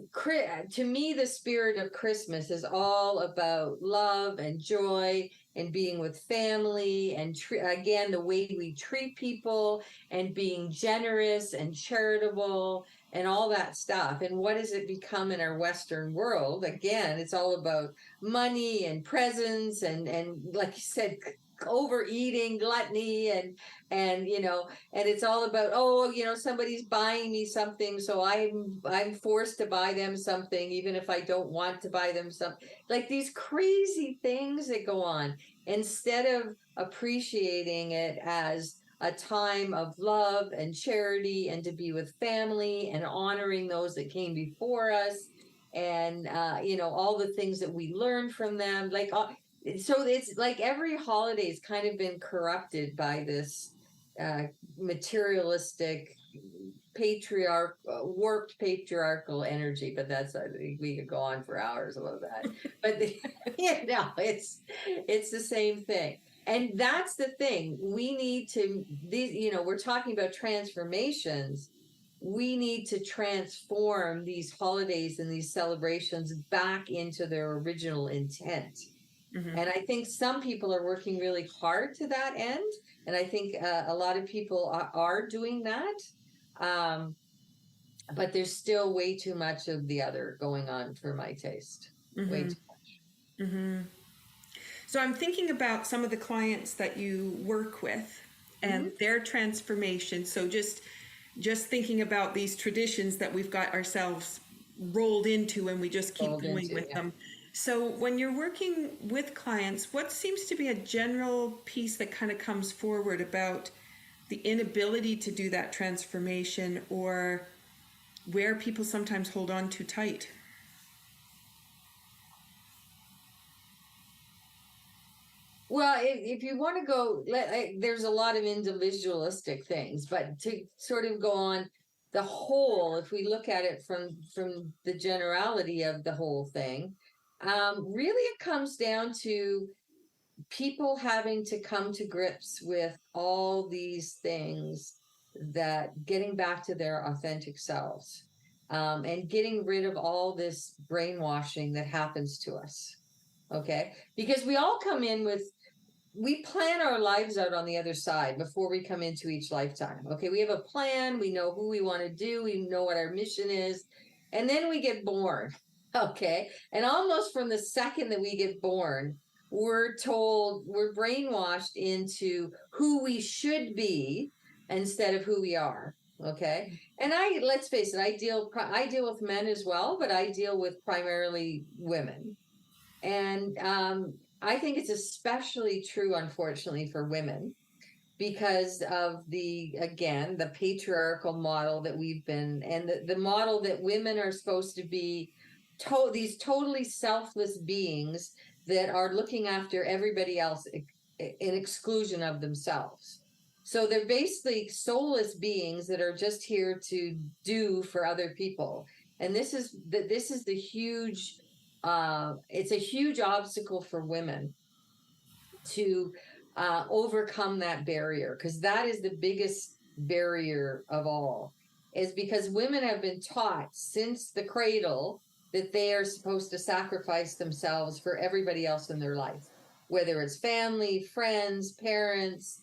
to me, the spirit of Christmas is all about love and joy and being with family and again, the way we treat people and being generous and charitable and all that stuff. And what does it become in our Western world? Again, it's all about money and presents and like you said, overeating, gluttony, and and it's all about, oh, somebody's buying me something, so I'm forced to buy them something even if I don't want to buy them something. Like these crazy things that go on instead of appreciating it as a time of love and charity and to be with family and honoring those that came before us and all the things that we learned from them. So it's like every holiday's kind of been corrupted by this materialistic warped patriarchal energy. But we could go on for hours about that. But it's the same thing. And that's the thing. We need to, we're talking about transformations. We need to transform these holidays and these celebrations back into their original intent. Mm-hmm. And I think some people are working really hard to that end. And I think a lot of people are doing that. But there's still way too much of the other going on for my taste. Mm-hmm. Way too much. Mm-hmm. So I'm thinking about some of the clients that you work with and mm-hmm. their transformation. So just thinking about these traditions that we've got ourselves rolled into and we just keep going with them. So when you're working with clients, what seems to be a general piece that kind of comes forward about the inability to do that transformation or where people sometimes hold on too tight? Well, if you want to go, there's a lot of individualistic things, but to sort of go on the whole, if we look at it from the generality of the whole thing, really it comes down to people having to come to grips with all these things, that getting back to their authentic selves, and getting rid of all this brainwashing that happens to us. Okay, because we all come in we plan our lives out on the other side before we come into each lifetime. Okay, we have a plan, we know who we want to do, we know what our mission is, and then we get born. Okay, and almost from the second that we get born, we're brainwashed into who we should be instead of who we are. Okay, and let's face it, I deal with men as well, but I deal with primarily women. And I think it's especially true, unfortunately, for women because of the patriarchal model that we've been, and the model that women are supposed to be these totally selfless beings that are looking after everybody else in exclusion of themselves. So they're basically soulless beings that are just here to do for other people. And this is the huge, it's a huge obstacle for women to overcome that barrier, because that is the biggest barrier of all, is because women have been taught since the cradle that they are supposed to sacrifice themselves for everybody else in their life, whether it's family, friends, parents,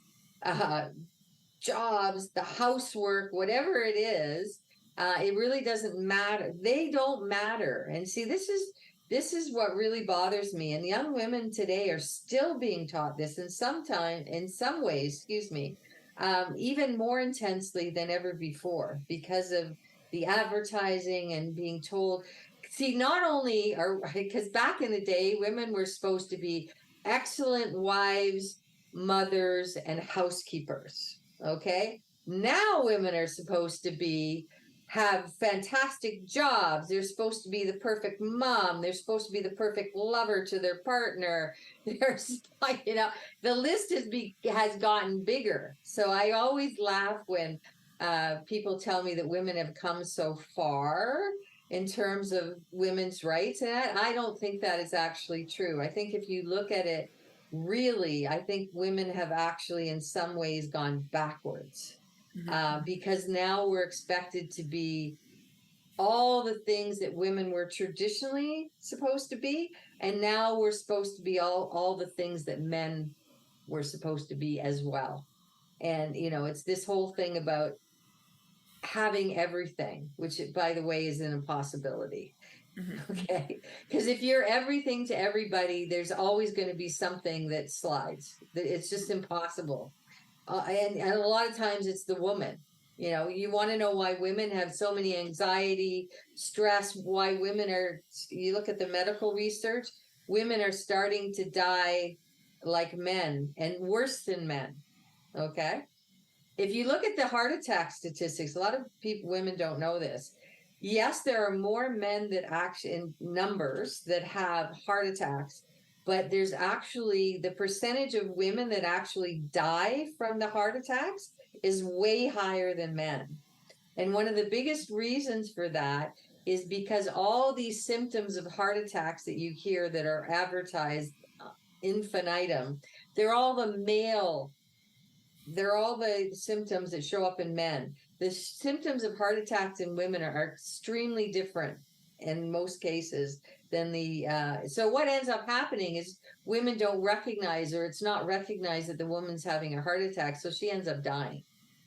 jobs, the housework, whatever it is. It really doesn't matter. They don't matter. And see, this is what really bothers me. And young women today are still being taught this, and in some ways, excuse me, even more intensely than ever before, because of the advertising and being told. See, not only because back in the day, women were supposed to be excellent wives, mothers, and housekeepers. Okay. Now women are supposed to have fantastic jobs. They're supposed to be the perfect mom. They're supposed to be the perfect lover to their partner. There's, the list has gotten bigger. So I always laugh when people tell me that women have come so far in terms of women's rights. And I don't think that is actually true. I think if you look at it really, I think women have actually in some ways gone backwards. Because now we're expected to be all the things that women were traditionally supposed to be, and now we're supposed to be all the things that men were supposed to be as well. And it's this whole thing about having everything, which by the way is an impossibility. Okay, because if you're everything to everybody, there's always going to be something that slides. It's just impossible. And a lot of times it's the woman. You want to know why women have so many anxiety, stress, why you look at the medical research, women are starting to die like men and worse than men. Okay. If you look at the heart attack statistics, a lot of women don't know this. Yes, there are more men that actually in numbers that have heart attacks, but there's actually the percentage of women that actually die from the heart attacks is way higher than men. And one of the biggest reasons for that is because all these symptoms of heart attacks that you hear that are advertised infinitum, they're all the symptoms that show up in men. The symptoms of heart attacks in women are extremely different in most cases than so what ends up happening is women don't recognize, or it's not recognized that the woman's having a heart attack, so she ends up dying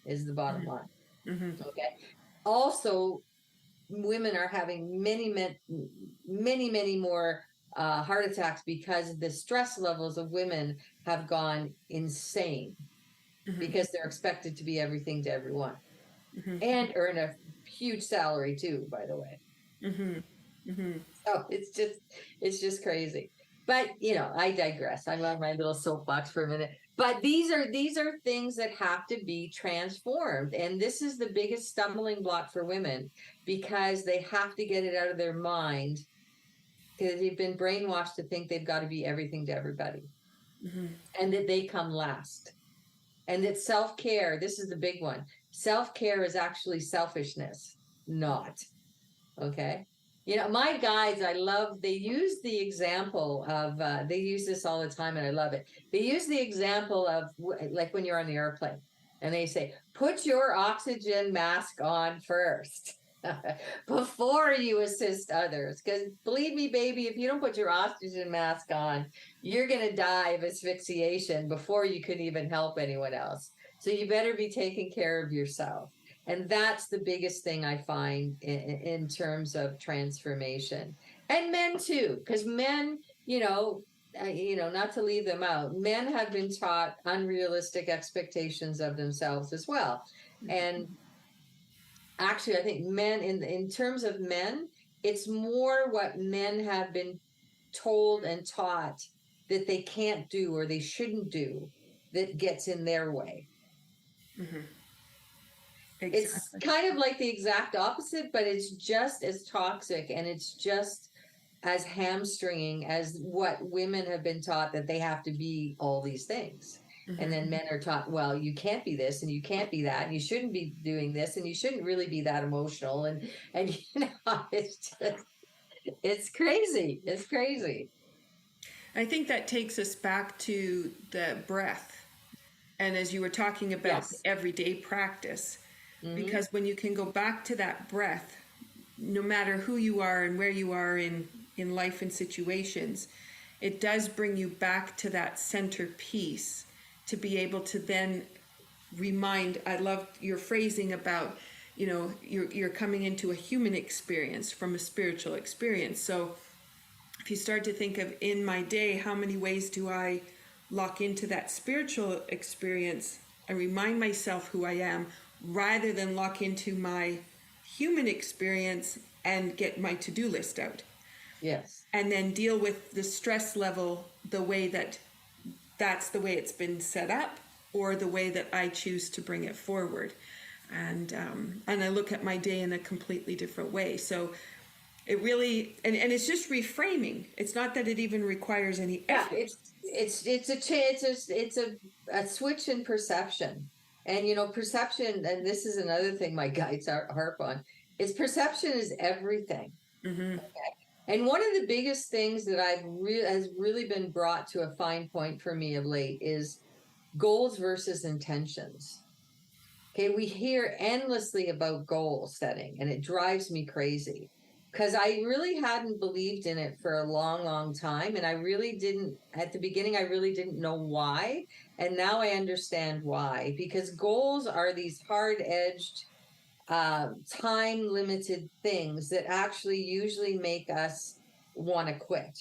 is the bottom line. Okay. Also, women are having many more heart attacks because the stress levels of women have gone insane, because they're expected to be everything to everyone and earn a huge salary too, by the way. So it's just crazy. But I digress. I'm on my little soapbox for a minute. But these are things that have to be transformed, and this is the biggest stumbling block for women, because they have to get it out of their mind, because they've been brainwashed to think they've got to be everything to everybody, and that they come last, and that self-care. This is the big one. Self-care is actually selfishness, not. Okay. My guides, I love, they use the example of, they use this all the time and I love it. They use the example of like when you're on the airplane and they say, put your oxygen mask on first before you assist others. Because believe me, baby, if you don't put your oxygen mask on, you're going to die of asphyxiation before you could even help anyone else. So you better be taking care of yourself. And that's the biggest thing I find in terms of transformation. And men too, because men, not to leave them out, men have been taught unrealistic expectations of themselves as well. And actually, I think men, in terms of men, it's more what men have been told and taught that they can't do or they shouldn't do that gets in their way. Exactly. It's kind of like the exact opposite, but it's just as toxic and it's just as hamstringing as what women have been taught, that they have to be all these things. And then men are taught, well, you can't be this and you can't be that, and you shouldn't be doing this, and you shouldn't really be that emotional. And it's crazy. It's crazy. I think that takes us back to the breath. And as you were talking about the Yes. everyday practice, Hmm. because when you can go back to that breath, no matter who you are and where you are in life and situations, it does bring you back to that center piece to be able to then remind. I love your phrasing about, you're coming into a human experience from a spiritual experience. So if you start to think of in my day, how many ways do I lock into that spiritual experience and remind myself who I am rather than lock into my human experience and get my to-do list out Yes. and then deal with the stress level the way that's the way it's been set up or the way that I choose to bring it forward. And I look at my day in a completely different way. So it really, and it's just reframing. It's not that it even requires any Yeah, effort. it's a switch in perception. And perception, and this is another thing my guides harp on, is perception is everything. Mm-hmm. And one of the biggest things that has really been brought to a fine point for me of late is goals versus intentions. Okay, we hear endlessly about goal setting, and it drives me crazy because I really hadn't believed in it for a long, long time. And I really didn't, at the beginning, I really didn't know why. And now I understand why, because goals are these hard edged, time limited things that actually usually make us want to quit.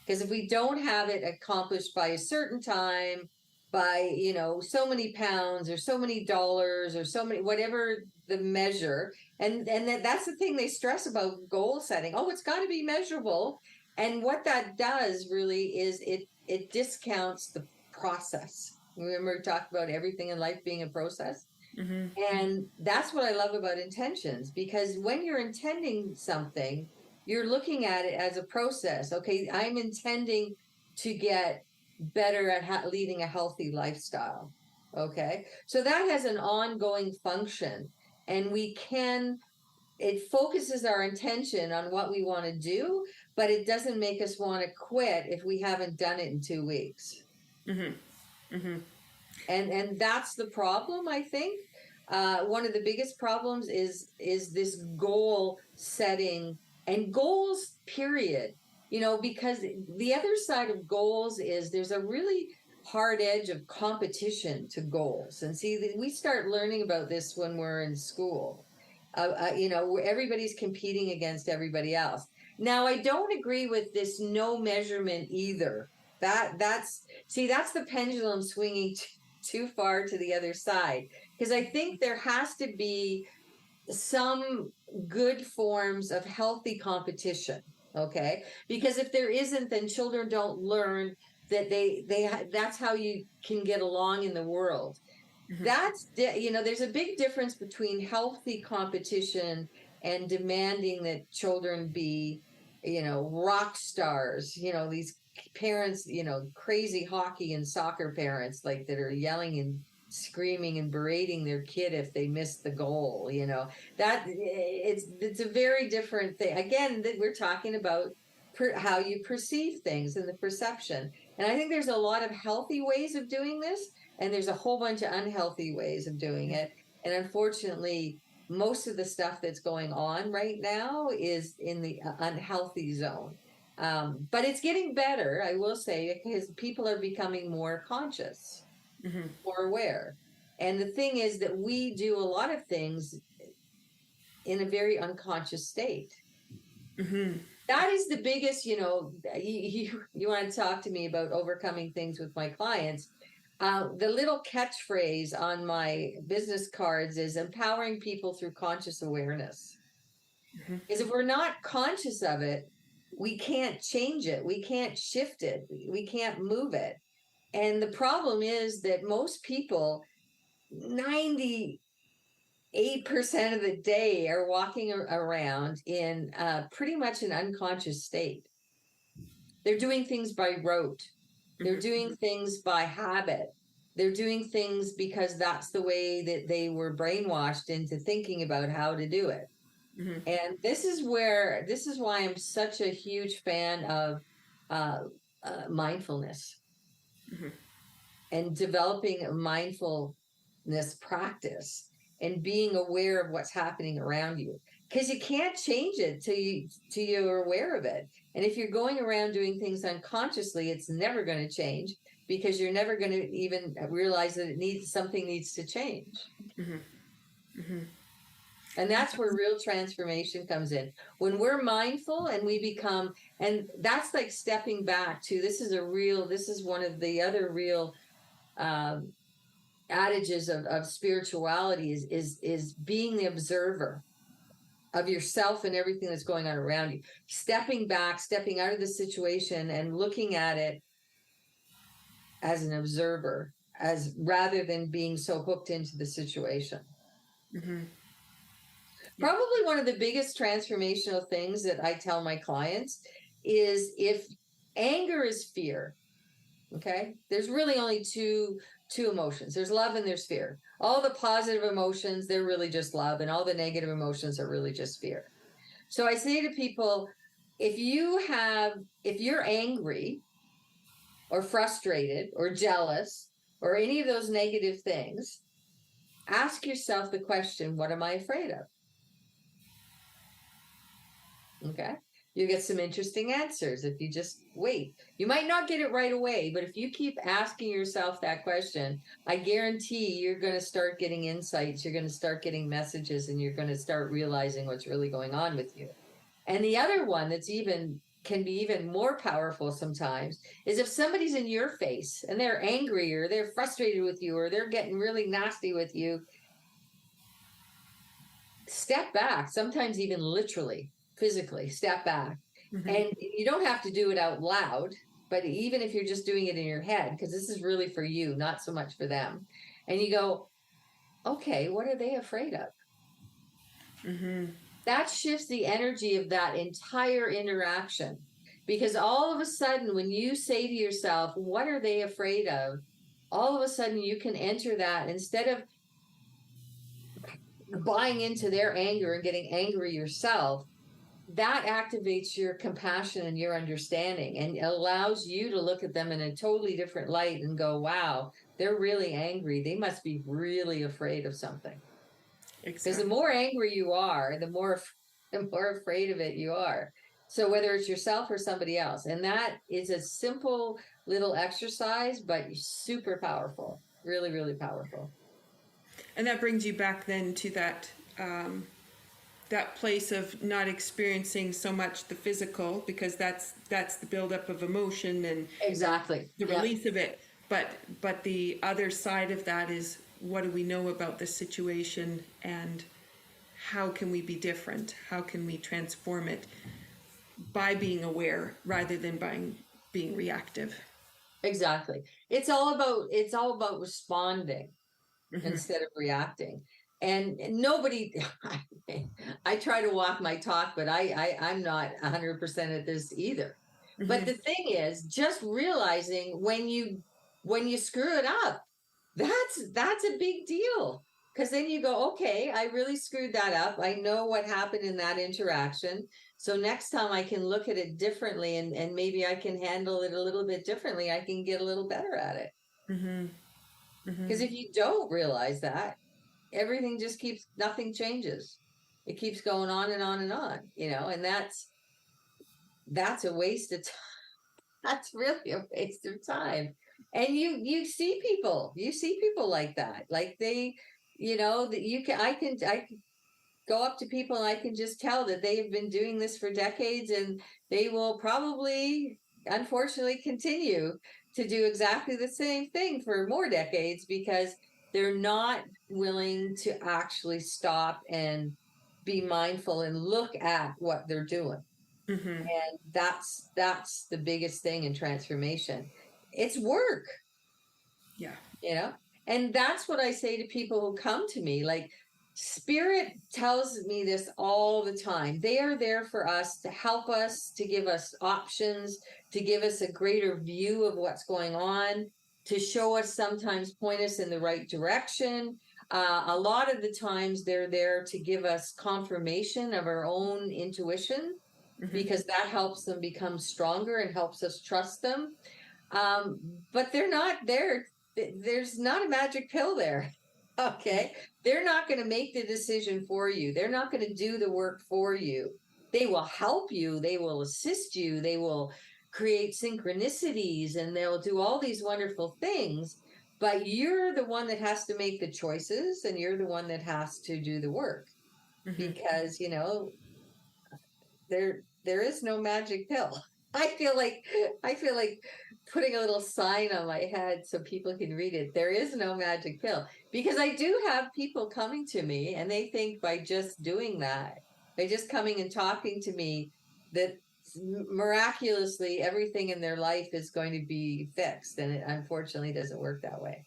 Because if we don't have it accomplished by a certain time, by so many pounds or so many dollars or so many, whatever the measure, and that's the thing they stress about goal setting. Oh, it's got to be measurable. And what that does really is it discounts the process. Remember, we talked about everything in life being a process. Mm-hmm. And that's what I love about intentions, because when you're intending something, you're looking at it as a process. Okay, I'm intending to get better at leading a healthy lifestyle. Okay, so that has an ongoing function, and it focuses our intention on what we want to do, but it doesn't make us want to quit if we haven't done it in 2 weeks. Mm-hmm. Mm-hmm. And that's the problem, I think. One of the biggest problems is this goal setting and goals, period. Because the other side of goals is there's a really hard edge of competition to goals. And see, we start learning about this when we're in school. Where everybody's competing against everybody else. Now, I don't agree with this no measurement either. That's the pendulum swinging too far to the other side, because I think there has to be some good forms of healthy competition. Okay, because if there isn't, then children don't learn that that's how you can get along in the world. Mm-hmm. There's a big difference between healthy competition and demanding that children be rock stars, these parents, crazy hockey and soccer parents, like, that are yelling and screaming and berating their kid if they miss the goal. That it's a very different thing. Again, that we're talking about how you perceive things and the perception. And I think there's a lot of healthy ways of doing this, and there's a whole bunch of unhealthy ways of doing it. And unfortunately, most of the stuff that's going on right now is in the unhealthy zone. But it's getting better, I will say, because people are becoming more conscious, Mm-hmm. more aware. And the thing is that we do a lot of things in a very unconscious state. Mm-hmm. That is the biggest, you want to talk to me about overcoming things with my clients. The little catchphrase on my business cards is empowering people through conscious awareness. Mm-hmm. Because if we're not conscious of it, we can't change it. We can't shift it. We can't move it. And the problem is that most people, 98% of the day, are walking around in pretty much an unconscious state. They're doing things by rote. They're doing things by habit. They're doing things because that's the way that they were brainwashed into thinking about how to do it. And this is why I'm such a huge fan of mindfulness and developing a mindfulness practice and being aware of what's happening around you, because you can't change it till you're aware of it. And if you're going around doing things unconsciously, it's never going to change, because you're never going to even realize that something needs to change. And that's where real transformation comes in. When we're mindful and we become, and that's like stepping back to, this is one of the other real adages of spirituality is being the observer of yourself and everything that's going on around you. Stepping back, stepping out of the situation and looking at it as an observer, as rather than being so hooked into the situation. Probably one of the biggest transformational things that I tell my clients is, if anger is fear, okay, there's really only two emotions. There's love and there's fear. All the positive emotions, they're really just love, and all the negative emotions are really just fear. So I say to people, if you're angry or frustrated or jealous or any of those negative things, ask yourself the question, what am I afraid of? Okay. You get some interesting answers if you just wait. You might not get it right away, but if you keep asking yourself that question, I guarantee you're going to start getting insights, you're going to start getting messages, and you're going to start realizing what's really going on with you. And the other one that's can be even more powerful sometimes is if somebody's in your face and they're angry or they're frustrated with you or they're getting really nasty with you, step back, sometimes even literally, physically step back. And you don't have to do it out loud, but even if you're just doing it in your head, because this is really for you, not so much for them. And you go, okay, what are they afraid of? That shifts the energy of that entire interaction, because all of a sudden, when you say to yourself, what are they afraid of? All of a sudden you can enter that, instead of buying into their anger and getting angry yourself, that activates your compassion and your understanding, and allows you to look at them in a totally different light and go, wow, they're really angry. They must be really afraid of something. Because the more angry you are, the more afraid of it you are. So whether it's yourself or somebody else, and that is a simple little exercise, but super powerful, really, really powerful. And that brings you back then to that place of not experiencing so much the physical, because that's the buildup of emotion and exactly the release of it. But the other side of that is, what do we know about the situation, and how can we be different? How can we transform it by being aware rather than by being reactive? Exactly. It's all about responding instead of reacting. And nobody, I try to walk my talk, but I'm not 100% at this either. But the thing is, just realizing when you screw it up, that's a big deal. Because then you go, okay, I really screwed that up. I know what happened in that interaction. So next time I can look at it differently, and maybe I can handle it a little bit differently. I can get a little better at it. Because if you don't realize that, everything just nothing changes. It keeps going on and on and on, and that's a waste of time. That's really a waste of time. And you see people like that, like they, that I can go up to people and I can just tell that they have been doing this for decades, and they will probably, unfortunately, continue to do exactly the same thing for more decades, because they're not willing to actually stop and be mindful and look at what they're doing. And that's the biggest thing in transformation. It's work. Yeah. And that's what I say to people who come to me, like, Spirit tells me this all the time. They are there for us, to help us, to give us options, to give us a greater view of what's going on, to show us, sometimes point us in the right direction. A lot of the times they're there to give us confirmation of our own intuition, because that helps them become stronger and helps us trust them. But they're not there. There's not a magic pill there. Okay. They're not going to make the decision for you. They're not going to do the work for you. They will help you. They will assist you. They will create synchronicities, and they'll do all these wonderful things. But you're the one that has to make the choices, and you're the one that has to do the work, because, there is no magic pill. I feel like putting a little sign on my head so people can read it. There is no magic pill, because I do have people coming to me, and they think by just doing that, by just coming and talking to me, that miraculously everything in their life is going to be fixed. And it unfortunately doesn't work that way.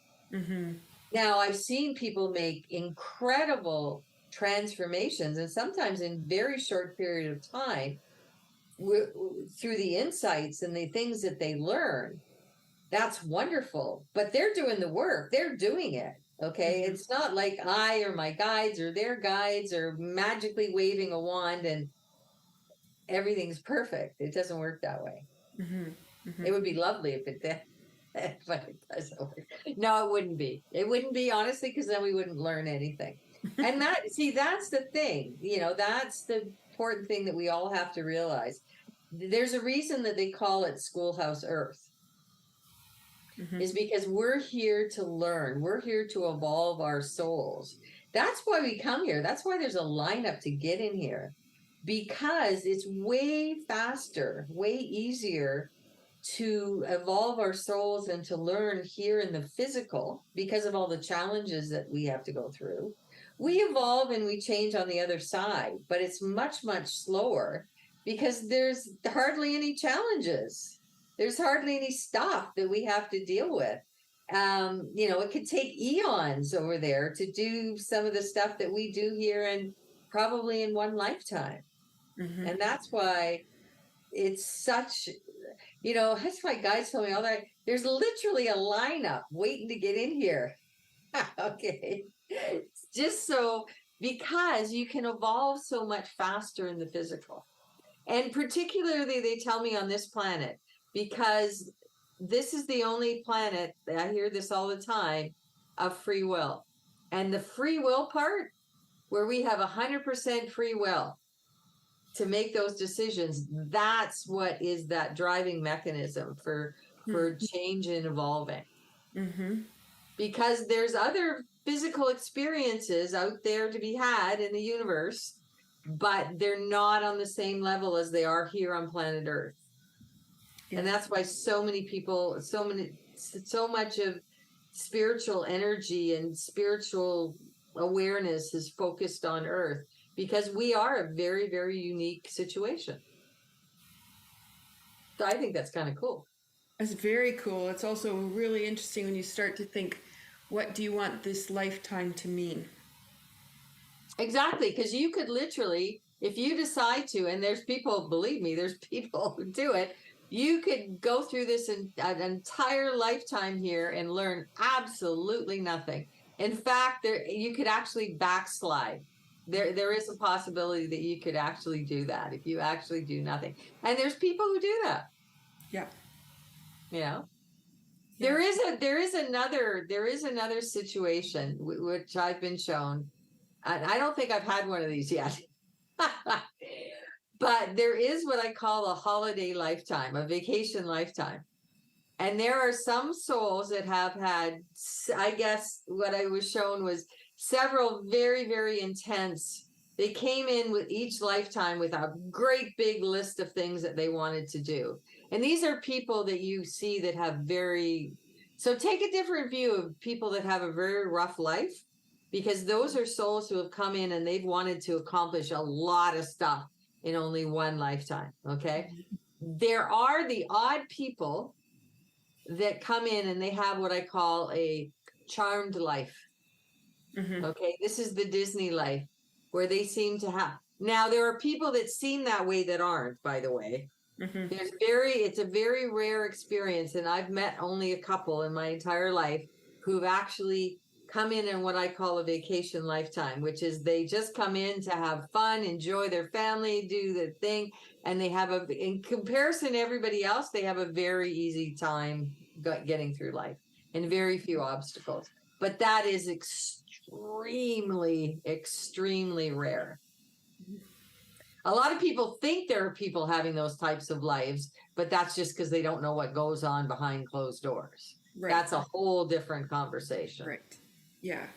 Now, I've seen people make incredible transformations, and sometimes in very short period of time, through the insights and the things that they learn. That's wonderful, but they're doing the work. They're doing it. Okay. It's not like I or my guides or their guides are magically waving a wand and everything's perfect. It doesn't work that way. It would be lovely if it did, but it doesn't work. No, it wouldn't be. It wouldn't be, honestly, because then we wouldn't learn anything. And that's the thing, that's the important thing that we all have to realize. There's a reason that they call it Schoolhouse Earth, is because we're here to learn. We're here to evolve our souls. That's why we come here. That's why there's a lineup to get in here, because it's way faster, way easier to evolve our souls and to learn here in the physical, because of all the challenges that we have to go through. We evolve and we change on the other side, but it's much, much slower, because there's hardly any challenges. There's hardly any stuff that we have to deal with. It could take eons over there to do some of the stuff that we do here, and probably in one lifetime. And that's why it's such, that's why guys tell me all that. There's literally a lineup waiting to get in here. Okay. Just so, because you can evolve so much faster in the physical. And particularly, they tell me on this planet, because this is the only planet, I hear this all the time, of free will. And the free will part, where we have 100% free will to make those decisions, that's what is that driving mechanism for change and evolving. Because there's other physical experiences out there to be had in the universe, but they're not on the same level as they are here on planet Earth. And that's why so many people, so much of spiritual energy and spiritual awareness is focused on Earth, because we are a very, very unique situation. So I think that's kind of cool. It's very cool. It's also really interesting when you start to think, what do you want this lifetime to mean? Exactly, because you could literally, if you decide to, and there's people, believe me, there's people who do it, you could go through this an entire lifetime here and learn absolutely nothing. In fact, you could actually backslide. There is a possibility that you could actually do that if you actually do nothing. And there's people who do that. Yeah. There is another situation which I've been shown. I don't think I've had one of these yet. But there is what I call a holiday lifetime, a vacation lifetime. And there are some souls that have had, I guess what I was shown was several very, very intense. They came in with each lifetime with a great big list of things that they wanted to do. And these are people that you see that have so take a different view of people that have a very rough life, because those are souls who have come in and they've wanted to accomplish a lot of stuff in only one lifetime. Okay. There are the odd people that come in and they have what I call a charmed life. Okay, this is the Disney life where they seem to have. Now, there are people that seem that way that aren't, by the way. It's a very rare experience, and I've met only a couple in my entire life who've actually come in what I call a vacation lifetime, which is they just come in to have fun, enjoy their family, do the thing, and they have in comparison to everybody else, they have a very easy time getting through life and very few obstacles. But that is extremely, extremely rare. A lot of people think there are people having those types of lives, but that's just because they don't know what goes on behind closed doors. Right. That's a whole different conversation. Right. Yeah.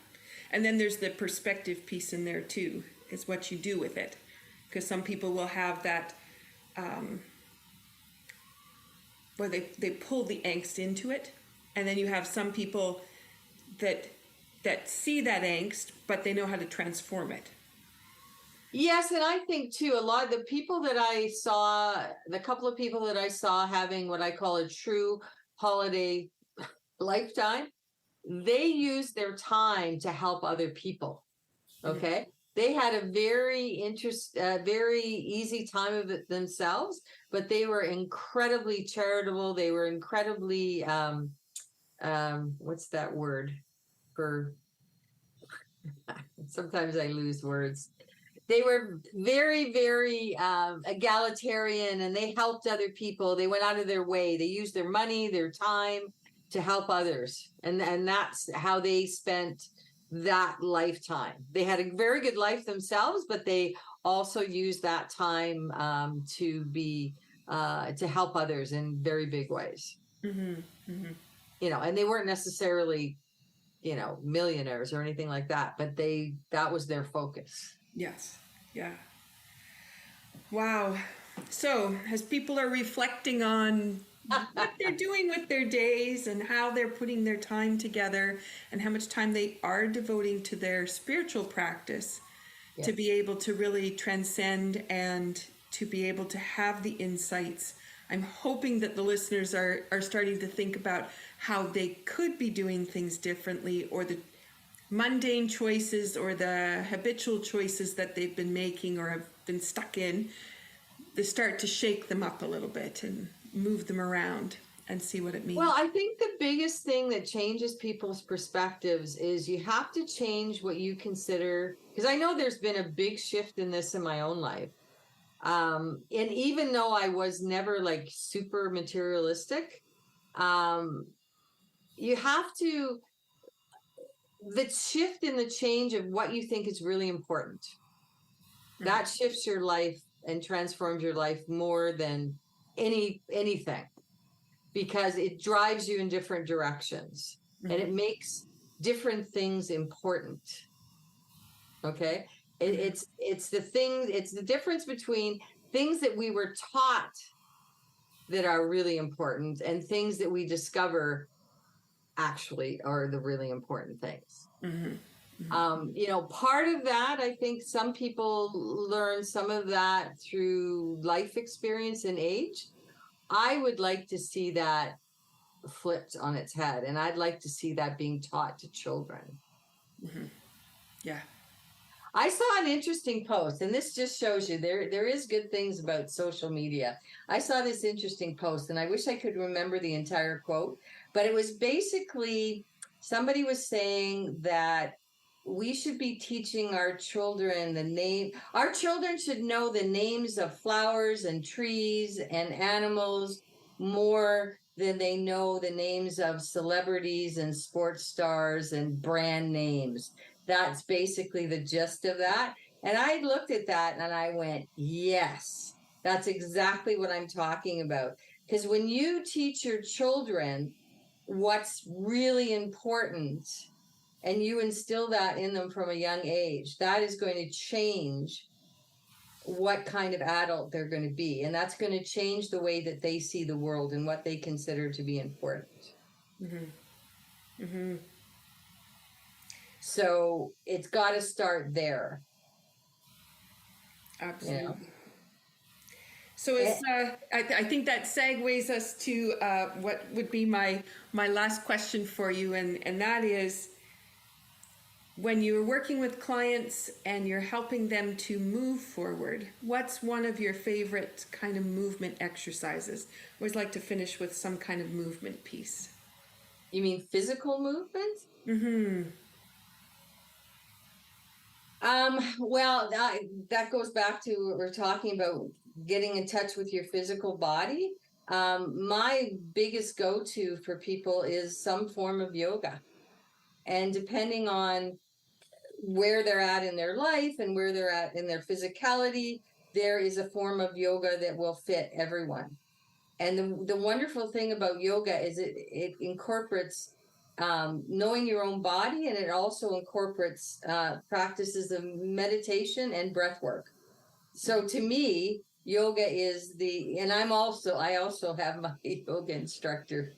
And then there's the perspective piece in there too, is what you do with it. Because some people will have that, where they pull the angst into it. And then you have some people that see that angst, but they know how to transform it. Yes, and I think too, a lot of the people that I saw, the couple of people that I saw having what I call a true holiday lifetime, they used their time to help other people. Okay. They had a very very easy time of it themselves, but they were incredibly charitable. They were incredibly, what's that word for, sometimes I lose words. They were very, very egalitarian, and they helped other people. They went out of their way. They used their money, their time to help others. And that's how they spent that lifetime. They had a very good life themselves, but they also used that time to help others in very big ways. You know, and they weren't necessarily, you know, millionaires or anything like that, but that was their focus. Yes. Yeah. Wow. So as people are reflecting on what they're doing with their days and how they're putting their time together and how much time they are devoting to their spiritual practice, yes, to be able to really transcend and to be able to have the insights, I'm hoping that the listeners are starting to think about how they could be doing things differently, or the mundane choices or the habitual choices that they've been making or have been stuck in. They start to shake them up a little bit and move them around and see what it means. Well, I think the biggest thing that changes people's perspectives is you have to change what you consider, because I know there's been a big shift in this in my own life. And even though I was never like super materialistic, you have to, the shift in the change of what you think is really important, that shifts your life and transforms your life more than anything, because it drives you in different directions and it makes different things important. Okay. It's the difference between things that we were taught that are really important and things that we discover actually are the really important things. You know, part of that, I think some people learn some of that through life experience and age. I would like to see that flipped on its head, and I'd like to see that being taught to children. Yeah. I saw an interesting post, and this just shows you there is good things about social media. I saw this interesting post, and I wish I could remember the entire quote, but it was basically somebody was saying that we should be teaching our children our children should know the names of flowers and trees and animals more than they know the names of celebrities and sports stars and brand names. That's basically the gist of that. And I looked at that and I went, yes, that's exactly what I'm talking about. Because when you teach your children what's really important and you instill that in them from a young age, that is going to change what kind of adult they're going to be. And that's going to change the way that they see the world and what they consider to be important. So it's got to start there. Absolutely. You know? So it's, I think that segues us to what would be my last question for you, and that is, when you're working with clients and you're helping them to move forward, what's one of your favorite kind of movement exercises? I always like to finish with some kind of movement piece. You mean physical movement? Mm-hmm. Well, that goes back to what we're talking about, getting in touch with your physical body. My biggest go-to for people is some form of yoga. And depending on where they're at in their life and where they're at in their physicality, there is a form of yoga that will fit everyone. And the wonderful thing about yoga is it incorporates knowing your own body, and it also incorporates practices of meditation and breath work. So to me, yoga is and I also have my yoga instructor.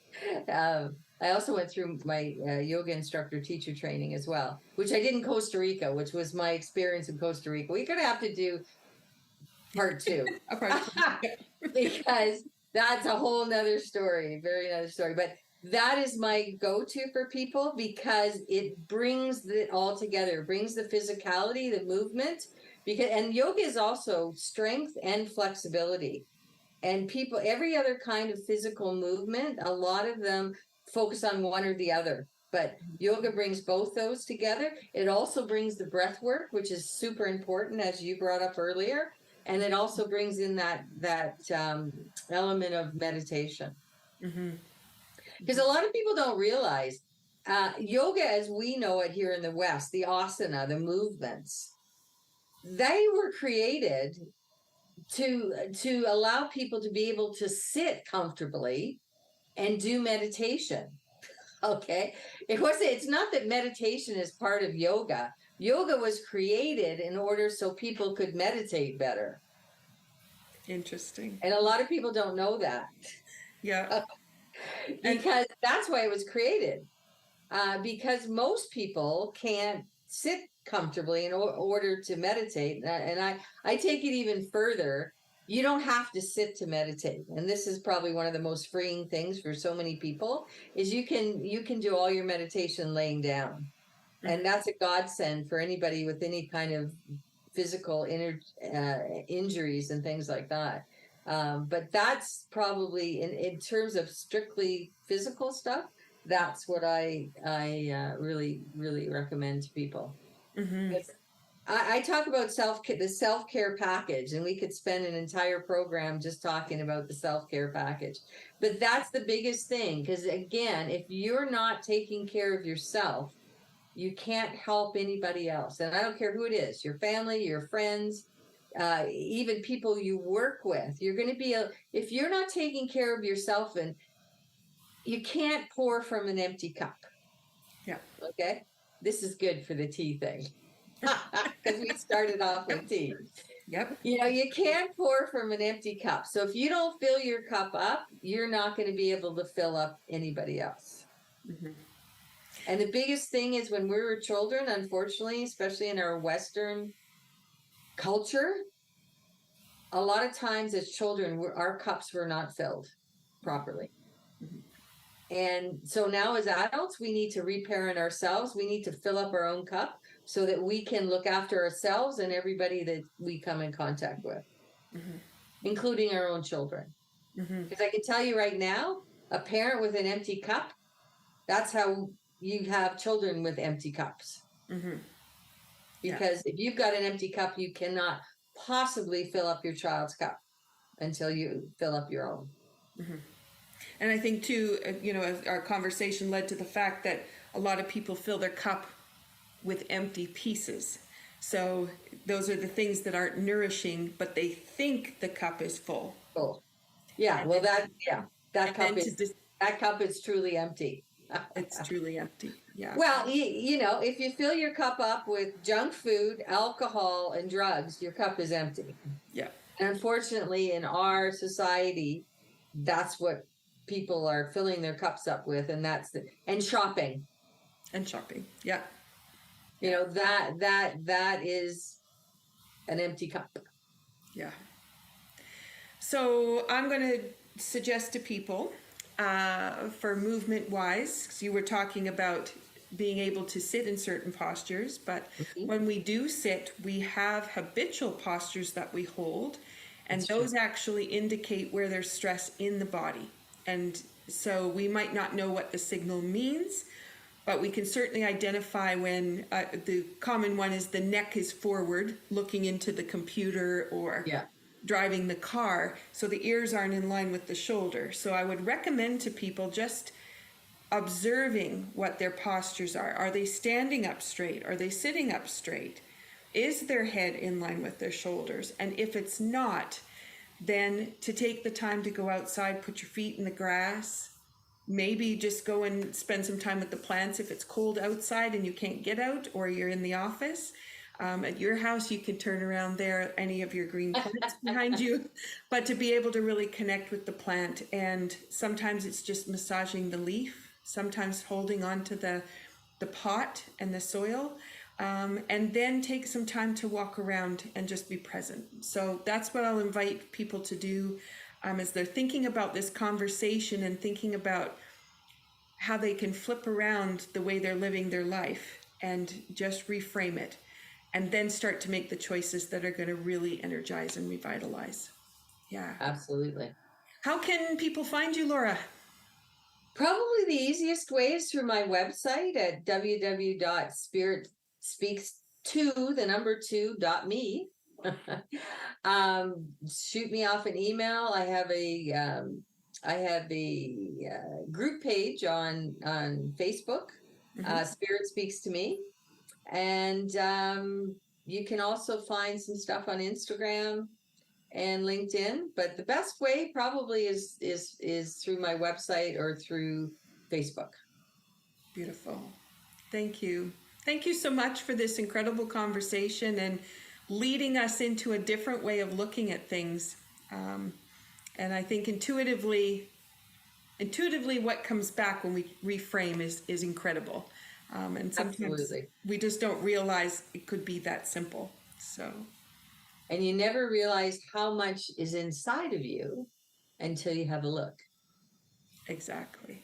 I also went through my yoga instructor teacher training as well, which I did in Costa Rica, which was my experience in Costa Rica. We're going to have to do part 2 because that's a whole nother story, very another story. But that is my go-to for people because it brings it all together, brings the physicality, the movement, and yoga is also strength and flexibility. And people, every other kind of physical movement, a lot of them focus on one or the other. But yoga brings both those together. It also brings the breath work, which is super important, as you brought up earlier. And it also brings in that element of meditation. Because a lot of people don't realize yoga, as we know it here in the West, the asana, the movements, they were created to allow people to be able to sit comfortably and do meditation. Okay. It's not that meditation is part of yoga. Yoga was created in order so people could meditate better. Interesting. And a lot of people don't know that. Yeah. Because that's why it was created. Because most people can't sit comfortably in order to meditate. And I take it even further. You don't have to sit to meditate. And this is probably one of the most freeing things for so many people is you can do all your meditation laying down. And that's a godsend for anybody with any kind of physical injuries and things like that. But that's probably in terms of strictly physical stuff, that's what I really, really recommend to people. I talk about the self-care package, and we could spend an entire program just talking about the self-care package. But that's the biggest thing, because again, if you're not taking care of yourself, you can't help anybody else. And I don't care who it is, your family, your friends, even people you work with. You're going to be if you're not taking care of yourself, and you can't pour from an empty cup. Yeah. Okay. This is good for the tea thing. Because we started off with tea. Yep. You can't pour from an empty cup. So if you don't fill your cup up, you're not going to be able to fill up anybody else. And the biggest thing is when we were children, unfortunately, especially in our Western culture, a lot of times as children, our cups were not filled properly. And so now as adults, we need to reparent ourselves. We need to fill up our own cup so that we can look after ourselves and everybody that we come in contact with, including our own children. Because I can tell you right now, a parent with an empty cup, that's how you have children with empty cups. Because if you've got an empty cup, you cannot possibly fill up your child's cup until you fill up your own. And I think too, our conversation led to the fact that a lot of people fill their cup with empty pieces. So those are the things that aren't nourishing, but they think the cup is full. Full. Yeah. Well, that cup is truly empty. It's truly empty. Yeah. Well, if you fill your cup up with junk food, alcohol, and drugs, your cup is empty. Yeah. And unfortunately, in our society, that's what people are filling their cups up with, and and shopping. And shopping. Yeah. That is an empty cup. Yeah. So I'm going to suggest to people, for movement wise, because you were talking about being able to sit in certain postures, but Mhm. when we do sit, we have habitual postures that we hold, and That's true. those actually indicate where there's stress in the body. And so we might not know what the signal means, but we can certainly identify when the common one is the neck is forward, looking into the computer or Yeah. driving the car, so the ears aren't in line with the shoulder. So I would recommend to people just observing what their postures are. Are they standing up straight? Are they sitting up straight? Is their head in line with their shoulders? And if it's not, then to take the time to go outside, put your feet in the grass, maybe just go and spend some time with the plants if it's cold outside and you can't get out, or you're in the office. At your house, you can turn around there, any of your green plants behind you, but to be able to really connect with the plant. And sometimes it's just massaging the leaf, sometimes holding on to the pot and the soil, and then take some time to walk around and just be present. So that's what I'll invite people to do as they're thinking about this conversation and thinking about how they can flip around the way they're living their life and just reframe it, and then start to make the choices that are going to really energize and revitalize. Yeah. Absolutely. How can people find you, Laura? Probably the easiest way is through my website at www.spiritspeaks2.me. Shoot me off an email. I have a group page on Facebook, Spirit Speaks to Me, and you can also find some stuff on Instagram and LinkedIn, but the best way probably is through my website or through Facebook. Beautiful. Thank you. Thank you so much for this incredible conversation and leading us into a different way of looking at things. And I think intuitively what comes back when we reframe is incredible. And sometimes Absolutely. we just don't realize it could be that simple. So, and you never realize how much is inside of you until you have a look. Exactly.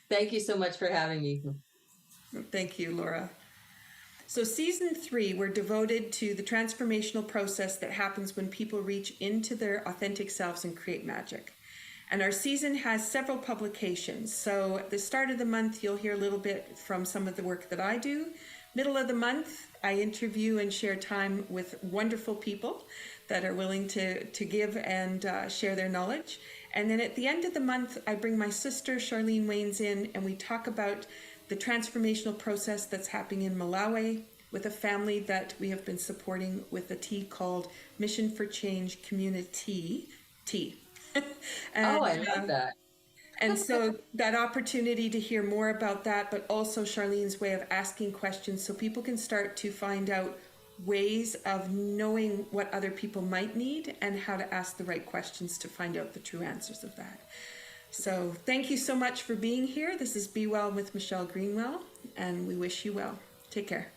Thank you so much for having me. Thank you, Laura. So season 3, we're devoted to the transformational process that happens when people reach into their authentic selves and create magic. And our season has several publications. So at the start of the month, you'll hear a little bit from some of the work that I do. Middle of the month, I interview and share time with wonderful people that are willing to give and share their knowledge. And then at the end of the month, I bring my sister, Charlene Waynes, in, and we talk about the transformational process that's happening in Malawi with a family that we have been supporting with a tea called Mission for Change Community Tea. And, I love that. And so that opportunity to hear more about that, but also Charlene's way of asking questions so people can start to find out ways of knowing what other people might need and how to ask the right questions to find out the true answers of that. So thank you so much for being here. This is Be Well with Michelle Greenwell, and we wish you well. Take care.